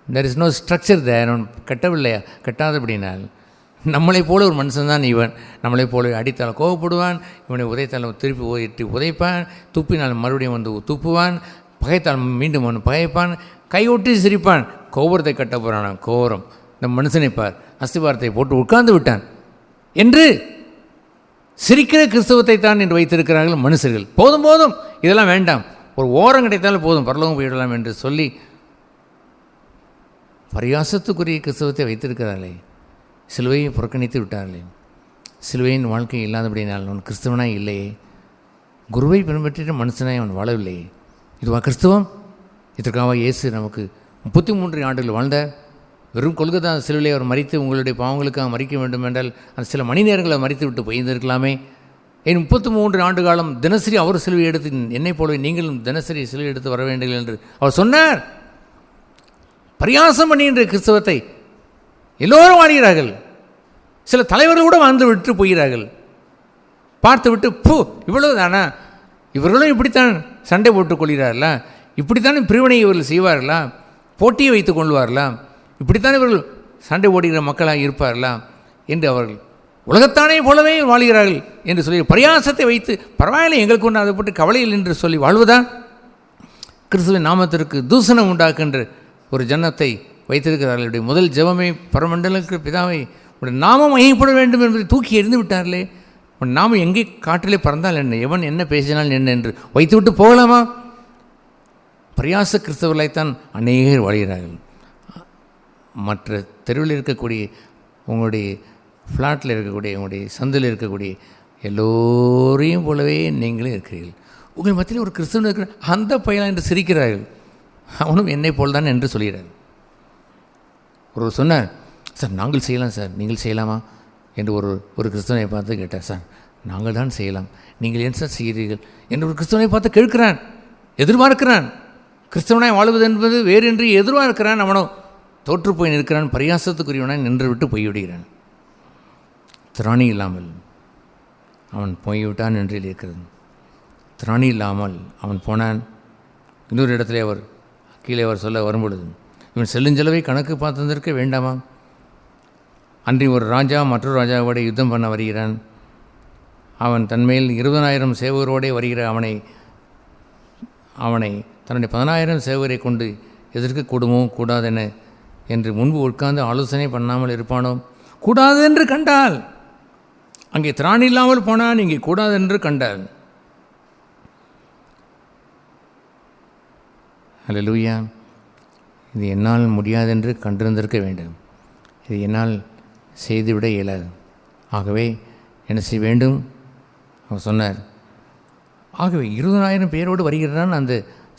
there is no structure there. அவன் கட்டவில்லையா? கட்டாதபடினால் நம்மளைப் போல ஒரு மனுஷன்தான் இவன். நம்மளைப் போல அடித்தால் கோவப்படுவான், இவனை உதைத்தால் திருப்பி உதைப்பான், துப்பினால் மறுபடியும் வந்து துப்புவான், பகைத்தால் மீண்டும் அவன் பகைப்பான், கையொட்டி சிரிப்பான். கோபுரத்தை கட்ட போகிறான். கோபுரம் இந்த மனுஷனை பார், அஸ்திவாரத்தை போட்டு உட்கார்ந்து விட்டான் என்று சிரிக்கிற கிறிஸ்தவத்தை தான் என்று வைத்திருக்கிறார்கள் மனுஷர்கள். போதும் போதும், இதெல்லாம் வேண்டாம், ஒரு ஓரம் கிடைத்தாலும் போதும், பரலோகம் போயிடலாம் என்று சொல்லி பரியாசத்துக்குரிய கிறிஸ்தவத்தை வைத்திருக்கிறார்களே. சிலுவையை புறக்கணித்து விட்டார்களே. சிலுவையின் வாழ்க்கை இல்லாதபடினால் அவன் கிறிஸ்தவனாய் இல்லையே. குருவை பின்பற்றிட்ட மனுஷனாய் அவன் வாழவில்லையே. இதுவா கிறிஸ்தவம்? இதற்காக இயேசு நமக்கு 33 ஆண்டுகள் வாழ்ந்தார். வெறும் கொல்கத்தா சிலுவையை அவர் மறித்து உங்களுடைய பாவங்களுக்காக மறிக்க வேண்டும் என்றால் அந்த சில மணி நேரங்களை மறித்து விட்டு போயிருந்திருக்கலாமே. ஏன் 33 ஆண்டு காலம் தினசரி அவர் சிலுவை எடுத்து, என்னை போலவே நீங்களும் தினசரி சிலுவை எடுத்து வர வேண்டும் என்று அவர் சொன்னார். பரியாசம் பண்ணுகின்ற கிறிஸ்தவத்தை எல்லோரும் வாழ்கிறார்கள். சில தலைவர்கள் கூட வாழ்ந்து விட்டு போகிறார்கள். பார்த்து விட்டு இவ்வளவு தானா, இவர்களும் இப்படித்தான் சண்டை போட்டுக் கொள்கிறார்களா, இப்படித்தானே பிரிவினை இவர்கள் செய்வார்களா, போட்டியை வைத்துக் கொள்வார்களா, இப்படித்தானே இவர்கள் சண்டை போடுகிற மக்களாக இருப்பார்களா என்று அவர்கள் உலகத்தானே போலவே வாழ்கிறார்கள் என்று சொல்லி பரியாசத்தை வைத்து, பரவாயில்லை எங்களுக்கு ஒன்று அதை போட்டு கவலையில் என்று சொல்லி வாழ்வதா? கிறிஸ்துவின் நாமத்திற்கு தூசணம் உண்டாக்குகின்ற ஒரு ஜனத்தை வைத்திருக்கிறார்கள். முதல் ஜெபமே பரமண்டலுக்கு பிதாவை உடைய நாமம் மகிமைப்பட வேண்டும் என்பதை தூக்கி எறிந்து விட்டார்களே. உன் நாமம் எங்கே காற்றிலே பறந்தால் என்ன, எவன் என்ன பேசினால் என்ன என்று வைத்துவிட்டு போகலாமா? பரியாச கிறிஸ்தவர்களைத்தான் அநேகர் வாழ்கிறார்கள். மற்ற தெருவில் இருக்கக்கூடிய, உங்களுடைய ஃப்ளாட்டில் இருக்கக்கூடிய, உங்களுடைய சந்தில் இருக்கக்கூடிய எல்லோரையும் போலவே நீங்களே இருக்கிறீர்கள். உங்கள் மத்தியில் ஒரு கிறிஸ்தவன் இருக்கிற அந்த பையனா என்று சிரிக்கிறார்கள். அவனும் என்னை போல் தான் என்று சொல்கிறார்கள். ஒரு சொன்னார், சார் நாங்கள் செய்யலாம் சார், நீங்கள் செய்யலாமா என்று ஒரு கிறிஸ்தவனை பார்த்து கேட்டார். சார் நாங்கள் தான் செய்யலாம், நீங்கள் ஏன் சார் செய்கிறீர்கள் என்று ஒரு கிறிஸ்தவனை பார்த்து கேட்கிறான், எதிர்பார்க்கிறான். கிறிஸ்தவனாய் வாழ்வது என்பது வேறு என்று எதிர்பார்க்கிறான். அவனோ தோற்று போய் நிற்கிறான், பரியாசத்துக்குரியவனாய் நின்று விட்டு போய்விடுகிறான். திராணி இல்லாமல் அவன் போய்விட்டான் என்று இருக்கிறது. திராணி இல்லாமல் அவன் போனான். இன்னொரு இடத்துல அவர் கீழே அவர் சொல்ல வரும்பொழுது, இவன் செல்லுஞ்செலவை கணக்கு பார்த்திருக்க வேண்டாமா? அன்றி ஒரு ராஜா மற்றொரு ராஜாவோட யுத்தம் பண்ண வருகிறான். அவன் தன்மையில் 20,000 சேவகரோடே வருகிற அவனை தன்னுடைய 10,000 சேவகரை கொண்டு எதிர்க்கக்கூடுமோ கூடாதென என்று முன்பு உட்கார்ந்து ஆலோசனை பண்ணாமல் இருப்பானோ? கூடாது என்று கண்டால் அங்கே திராணி இல்லாமல் போனான், இங்கே கூடாது என்று கண்டால். அல்லேலூயா. இது என்னால் முடியாதென்று கண்டிருந்திருக்க வேண்டும். இது என்னால் செய்துவிட இயலாது. ஆகவே என்ன செய்ய வேண்டும்? அவர் சொன்னார். ஆகவே 20,000 பேரோடு வருகிறான். அந்த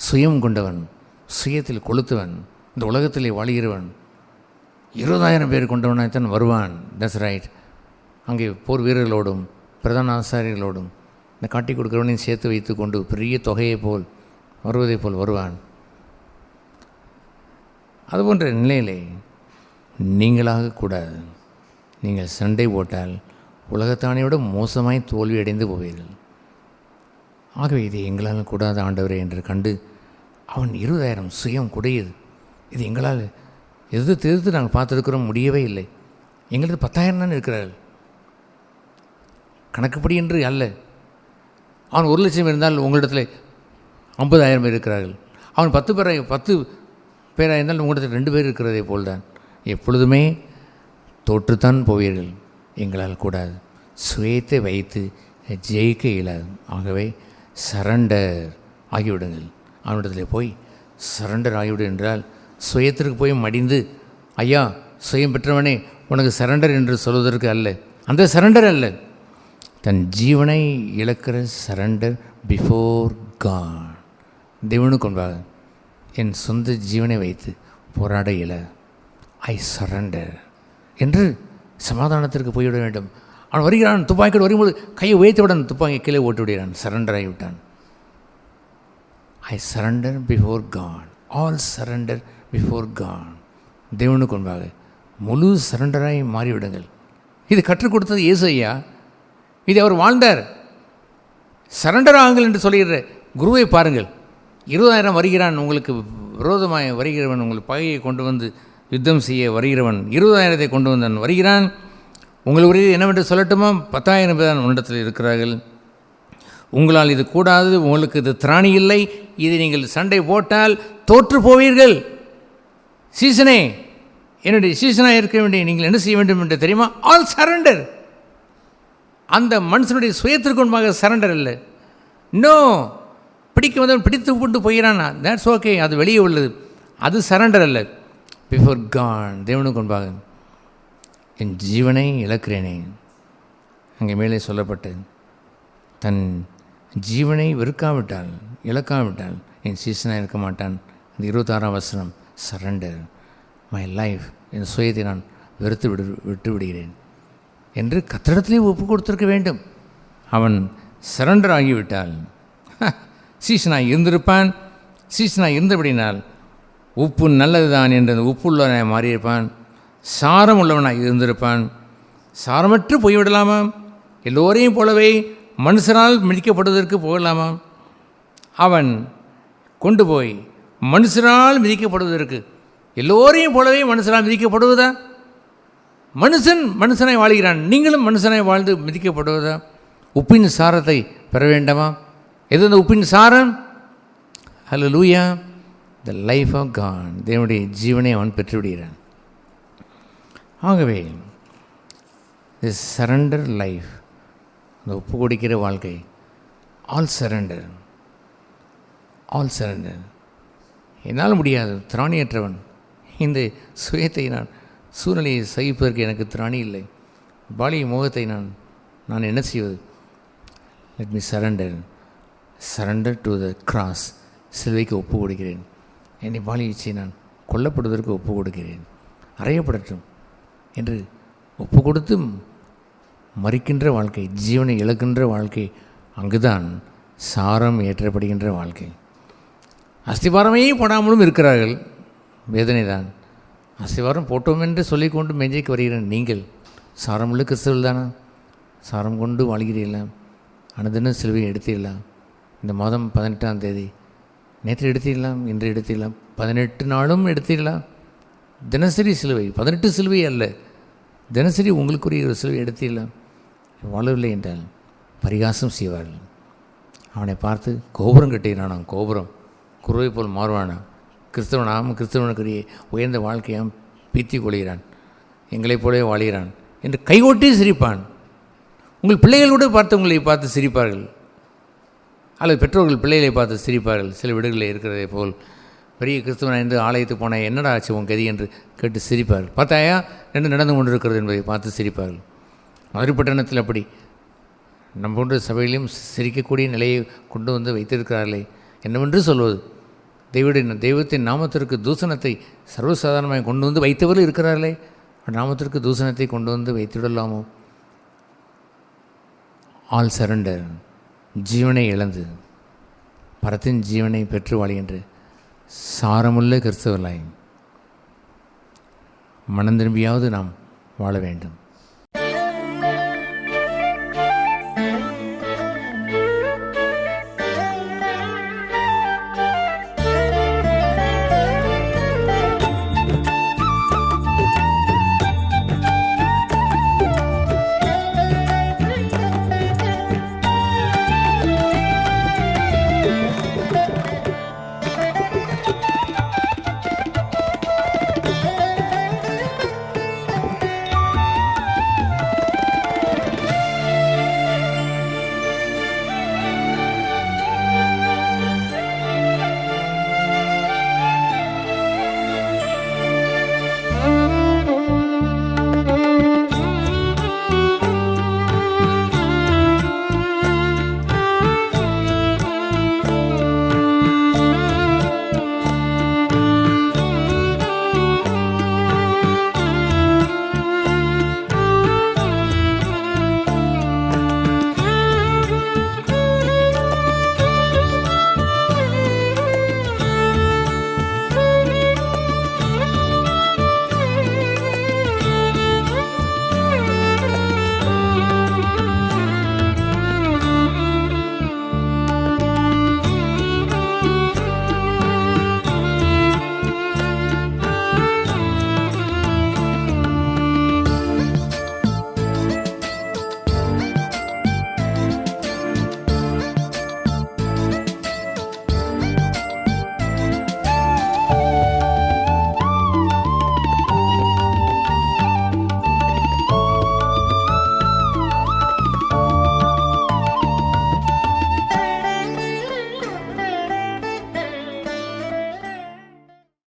சுயம் கொண்டவன், சுயத்தில் கொளுத்தவன், இந்த உலகத்திலே வாழ்கிறவன் 20,000 பேர் கொண்டவனாய்த்தான் வருவான். That's right. அங்கே போர் வீரர்களோடும் பிரதான ஆசாரியர்களோடும் இந்த காட்டி கொடுக்குறவனையும் சேர்த்து வைத்து கொண்டு பெரிய தொகையை போல் வருவதை போல் வருவான். அதுபோன்ற நிலையிலே நீங்களாக கூடாது. நீங்கள் சண்டை போட்டால் உலகத்தானையோடு மோசமாய் தோல்வி அடைந்து போவீர்கள். ஆகவே இது எங்களால் கூடாத ஆண்டவரே என்று கண்டு அவன் 20,000 சுயம் குடையுது. இது எங்களால் எதிர்த்து நாங்கள் பார்த்துருக்கிறோம், முடியவே இல்லை. எங்களுக்கு 10,000 தான் இருக்கிறார்கள். கணக்குப்படி என்று அல்ல. அவன் 1,00,000 இருந்தால் உங்களிடத்தில் 50,000 இருக்கிறார்கள். அவன் 10 பேராக இருந்தால் உங்களிடத்தில் 2 பேர் இருக்கிறதே போல்தான். எப்பொழுதுமே தோற்றுத்தான் போவீர்கள். எங்களால் கூடாது. சுயத்தை வைத்து ஜெயிக்க இயலாது. ஆகவே சரண்டர் ஆகிவிடுங்கள். அவனிடத்தில் போய் சரண்டர் ஆகிவிடு என்றால் சுயத்திற்கு போய் மடிந்து, ஐயா சுயம் பெற்றவனே உனக்கு சரண்டர் என்று சொல்வதற்கு அல்ல. அந்த சரண்டர் அல்ல, தன் ஜீவனை இழக்கிற சரண்டர் பிஃபோர் காட். தேவனுக்கு முன்பாக என் சொந்த ஜீவனை வைத்து போராட இயல, ஐ சரண்டர் என்று சமாதானத்திற்கு போய்விட வேண்டும். அவன் வருகிறான், துப்பாக்கியோடு வரும்போது கையை உயர்த்திவிடான், துப்பாக்கி கீழே ஓட்டு விடுகிறான், சரண்டர் ஆகிவிட்டான். I surrender before God, all surrender before God. தேவனுக்கு முன்பாக முழு சரண்டராய் மாறிவிடுங்கள். இது கற்றுக் கொடுத்தது இயேசு ஐயா. இது அவர் வாழ்ந்தார். சரண்டர் ஆகுங்கள் என்று சொல்லுகிற குருவை பாருங்கள். 20,000 வருகிறான், உங்களுக்கு விரோதமாக வருகிறவன், உங்களுக்கு பகையை கொண்டு வந்து யுத்தம் செய்ய வருகிறவன் 20,000 கொண்டு வந்தான் வருகிறான். உங்களுக்கு என்னவென்று சொல்லட்டுமா? 10,000 பேர் தான் உன்னிடத்தில் இருக்கிறார்கள். உங்களால் இது கூடாது, உங்களுக்கு இது திராணி இல்லை, இது நீங்கள் சண்டை போட்டால் தோற்று போவீர்கள். சீசனே, என்னுடைய சீசனாக இருக்க வேண்டிய நீங்கள் என்ன செய்ய வேண்டும் என்று தெரியுமா? All surrender. அந்த மனுஷனுடைய சுயத்திற்கு முன்பாக சரண்டர் இல்லை. நோ, பிடிக்க வந்தவன் பிடித்து கொண்டு போகிறான், தட்ஸ் ஓகே, அது வெளியே உள்ளது, அது சரண்டர் அல்ல. பிஃபோர் காட், தேவனுக்கு முன்பாக என் ஜீவனை இழக்கிறேனே. அங்கே மேலே சொல்லப்பட்டு தன் ஜீவனை வெறுக்காவிட்டால், இழக்காவிட்டால் என் சீசனாக இருக்க மாட்டான். அந்த 26ஆம் வசனம், சரண்டர் மை லைஃப், என் சுயத்தை நான் வெறுத்து விட்டு விடுகிறேன் என்று கத்திடத்திலே ஒப்பு கொடுத்திருக்க வேண்டும். அவன் சரண்டர் ஆகிவிட்டால் சீசனாக இருந்திருப்பான். சீசனாக இருந்தபடினால் உப்பு நல்லது தான் என்று உப்பு உள்ளவனாக மாறியிருப்பான். சாரம் உள்ளவனாக இருந்திருப்பான். சாரமற்று போய்விடலாமா? எல்லோரையும் போலவே மனுஷனால் மிதிக்கப்படுவதற்கு போகலாமா? அவன் கொண்டு போய் மனுஷனால் மிதிக்கப்படுவதற்கு, எல்லோரையும் போலவே மனுஷனால் மிதிக்கப்படுவதா? மனுஷனை வாழ்கிறான், நீங்களும் மனுஷனை வாழ்ந்து மிதிக்கப்படுவதா? உப்பின் சாரத்தை பெற வேண்டாமா? எது அந்த உப்பின் சாரம்? ஹல்லேலூயா, த லைஃப் ஆஃப் காட். தேவனுடைய ஜீவனை அவன் பெற்றுவிடுகிறான். ஆகவே திஸ் சரண்டர் லைஃப், அந்த ஒப்பு கொடுக்கிற வாழ்க்கை, ஆல் சரண்டர், ஆல் சரண்டர். என்னால் முடியாது, திராணியற்றவன், இந்த சுயத்தை நான் சூழ்நிலையை சகிப்பதற்கு எனக்கு திராணி இல்லை, பாலிய மோகத்தை நான் என்ன செய்வது? Let me surrender to the cross. சிலுவைக்கு ஒப்பு கொடுக்கிறேன். என்னை பாலியச்சை நான் கொல்லப்படுவதற்கு ஒப்பு கொடுக்கிறேன், அறையப்படட்டும் என்று ஒப்பு கொடுத்து மறிக்கின்ற வாழ்க்கை, ஜீவனை இழக்கின்ற வாழ்க்கை, அங்குதான் சாரம் ஏற்றப்படுகின்ற வாழ்க்கை. அஸ்திவாரமே போடாமலும் இருக்கிறார்கள், வேதனை தான். அஸ்திவாரம் போட்டோம் என்று சொல்லிக்கொண்டு மெஞ்சைக்கு வருகிறேன். நீங்கள் சாரமுள்ள கிறிஸ்தவர்கள் தானா? சாரம் கொண்டு வாழ்கிறீர்களா? அனுதினம் சிலுவை எடுத்திடலாம். இந்த மாதம் 18ஆம் தேதி, நேற்று எடுத்திடலாம், இன்று எடுத்திடலாம், 18 நாளும் எடுத்திடலாம். தினசரி சிலுவை, 18 சிலுவை அல்ல, தினசரி உங்களுக்குரிய ஒரு சிலுவை எடுத்திடலாம். வாழவில்லை என்றால் பரிகாசம் செய்வார்கள். அவனை பார்த்து கோபுரம் கட்டுகிறானாம், கோபுரம் குருவை போல் மாறுவானா? கிறிஸ்தவனுக்குரிய உயர்ந்த வாழ்க்கையாம் பீத்தி கொள்கிறான், எங்களைப் போலவே வாழ்கிறான் என்று கைகொட்டி சிரிப்பான். உங்கள் பிள்ளைகள் கூட பார்த்து உங்களை பார்த்து சிரிப்பார்கள், அல்லது பெற்றோர்கள் பிள்ளைகளை பார்த்து சிரிப்பார்கள். சில வீடுகளில் இருக்கிறதே போல் பெரிய கிறிஸ்தவனாக இருந்து ஆலயத்துக்கு போனால் என்னடா ஆச்சு உன் கதி என்று கேட்டு சிரிப்பார்கள். பார்த்தாயா என்று நடந்து கொண்டிருக்கிறது என்பதை பார்த்து சிரிப்பார்கள். மதுரை பட்டணத்தில் அப்படி நம்ம போன்ற சபையிலையும் சிரிக்கக்கூடிய நிலையை கொண்டு வந்து வைத்திருக்கிறார்களே, என்னவென்று சொல்வது? தெய்வத்தின் நாமத்திற்கு தூசணத்தை சர்வசாதாரணமாக கொண்டு வந்து வைத்தவர்கள் இருக்கிறார்களே, நாமத்திற்கு தூசணத்தை கொண்டு வந்து வைத்துவிடலாமோ? ஆல் சரண்டர், ஜீவனை இழந்து பரத்தின் ஜீவனை பெற்று வாழ்கின்ற சாரமுள்ள கிறிஸ்தவர்களாய் மனம் திரும்பியாவது நாம் வாழ வேண்டும்.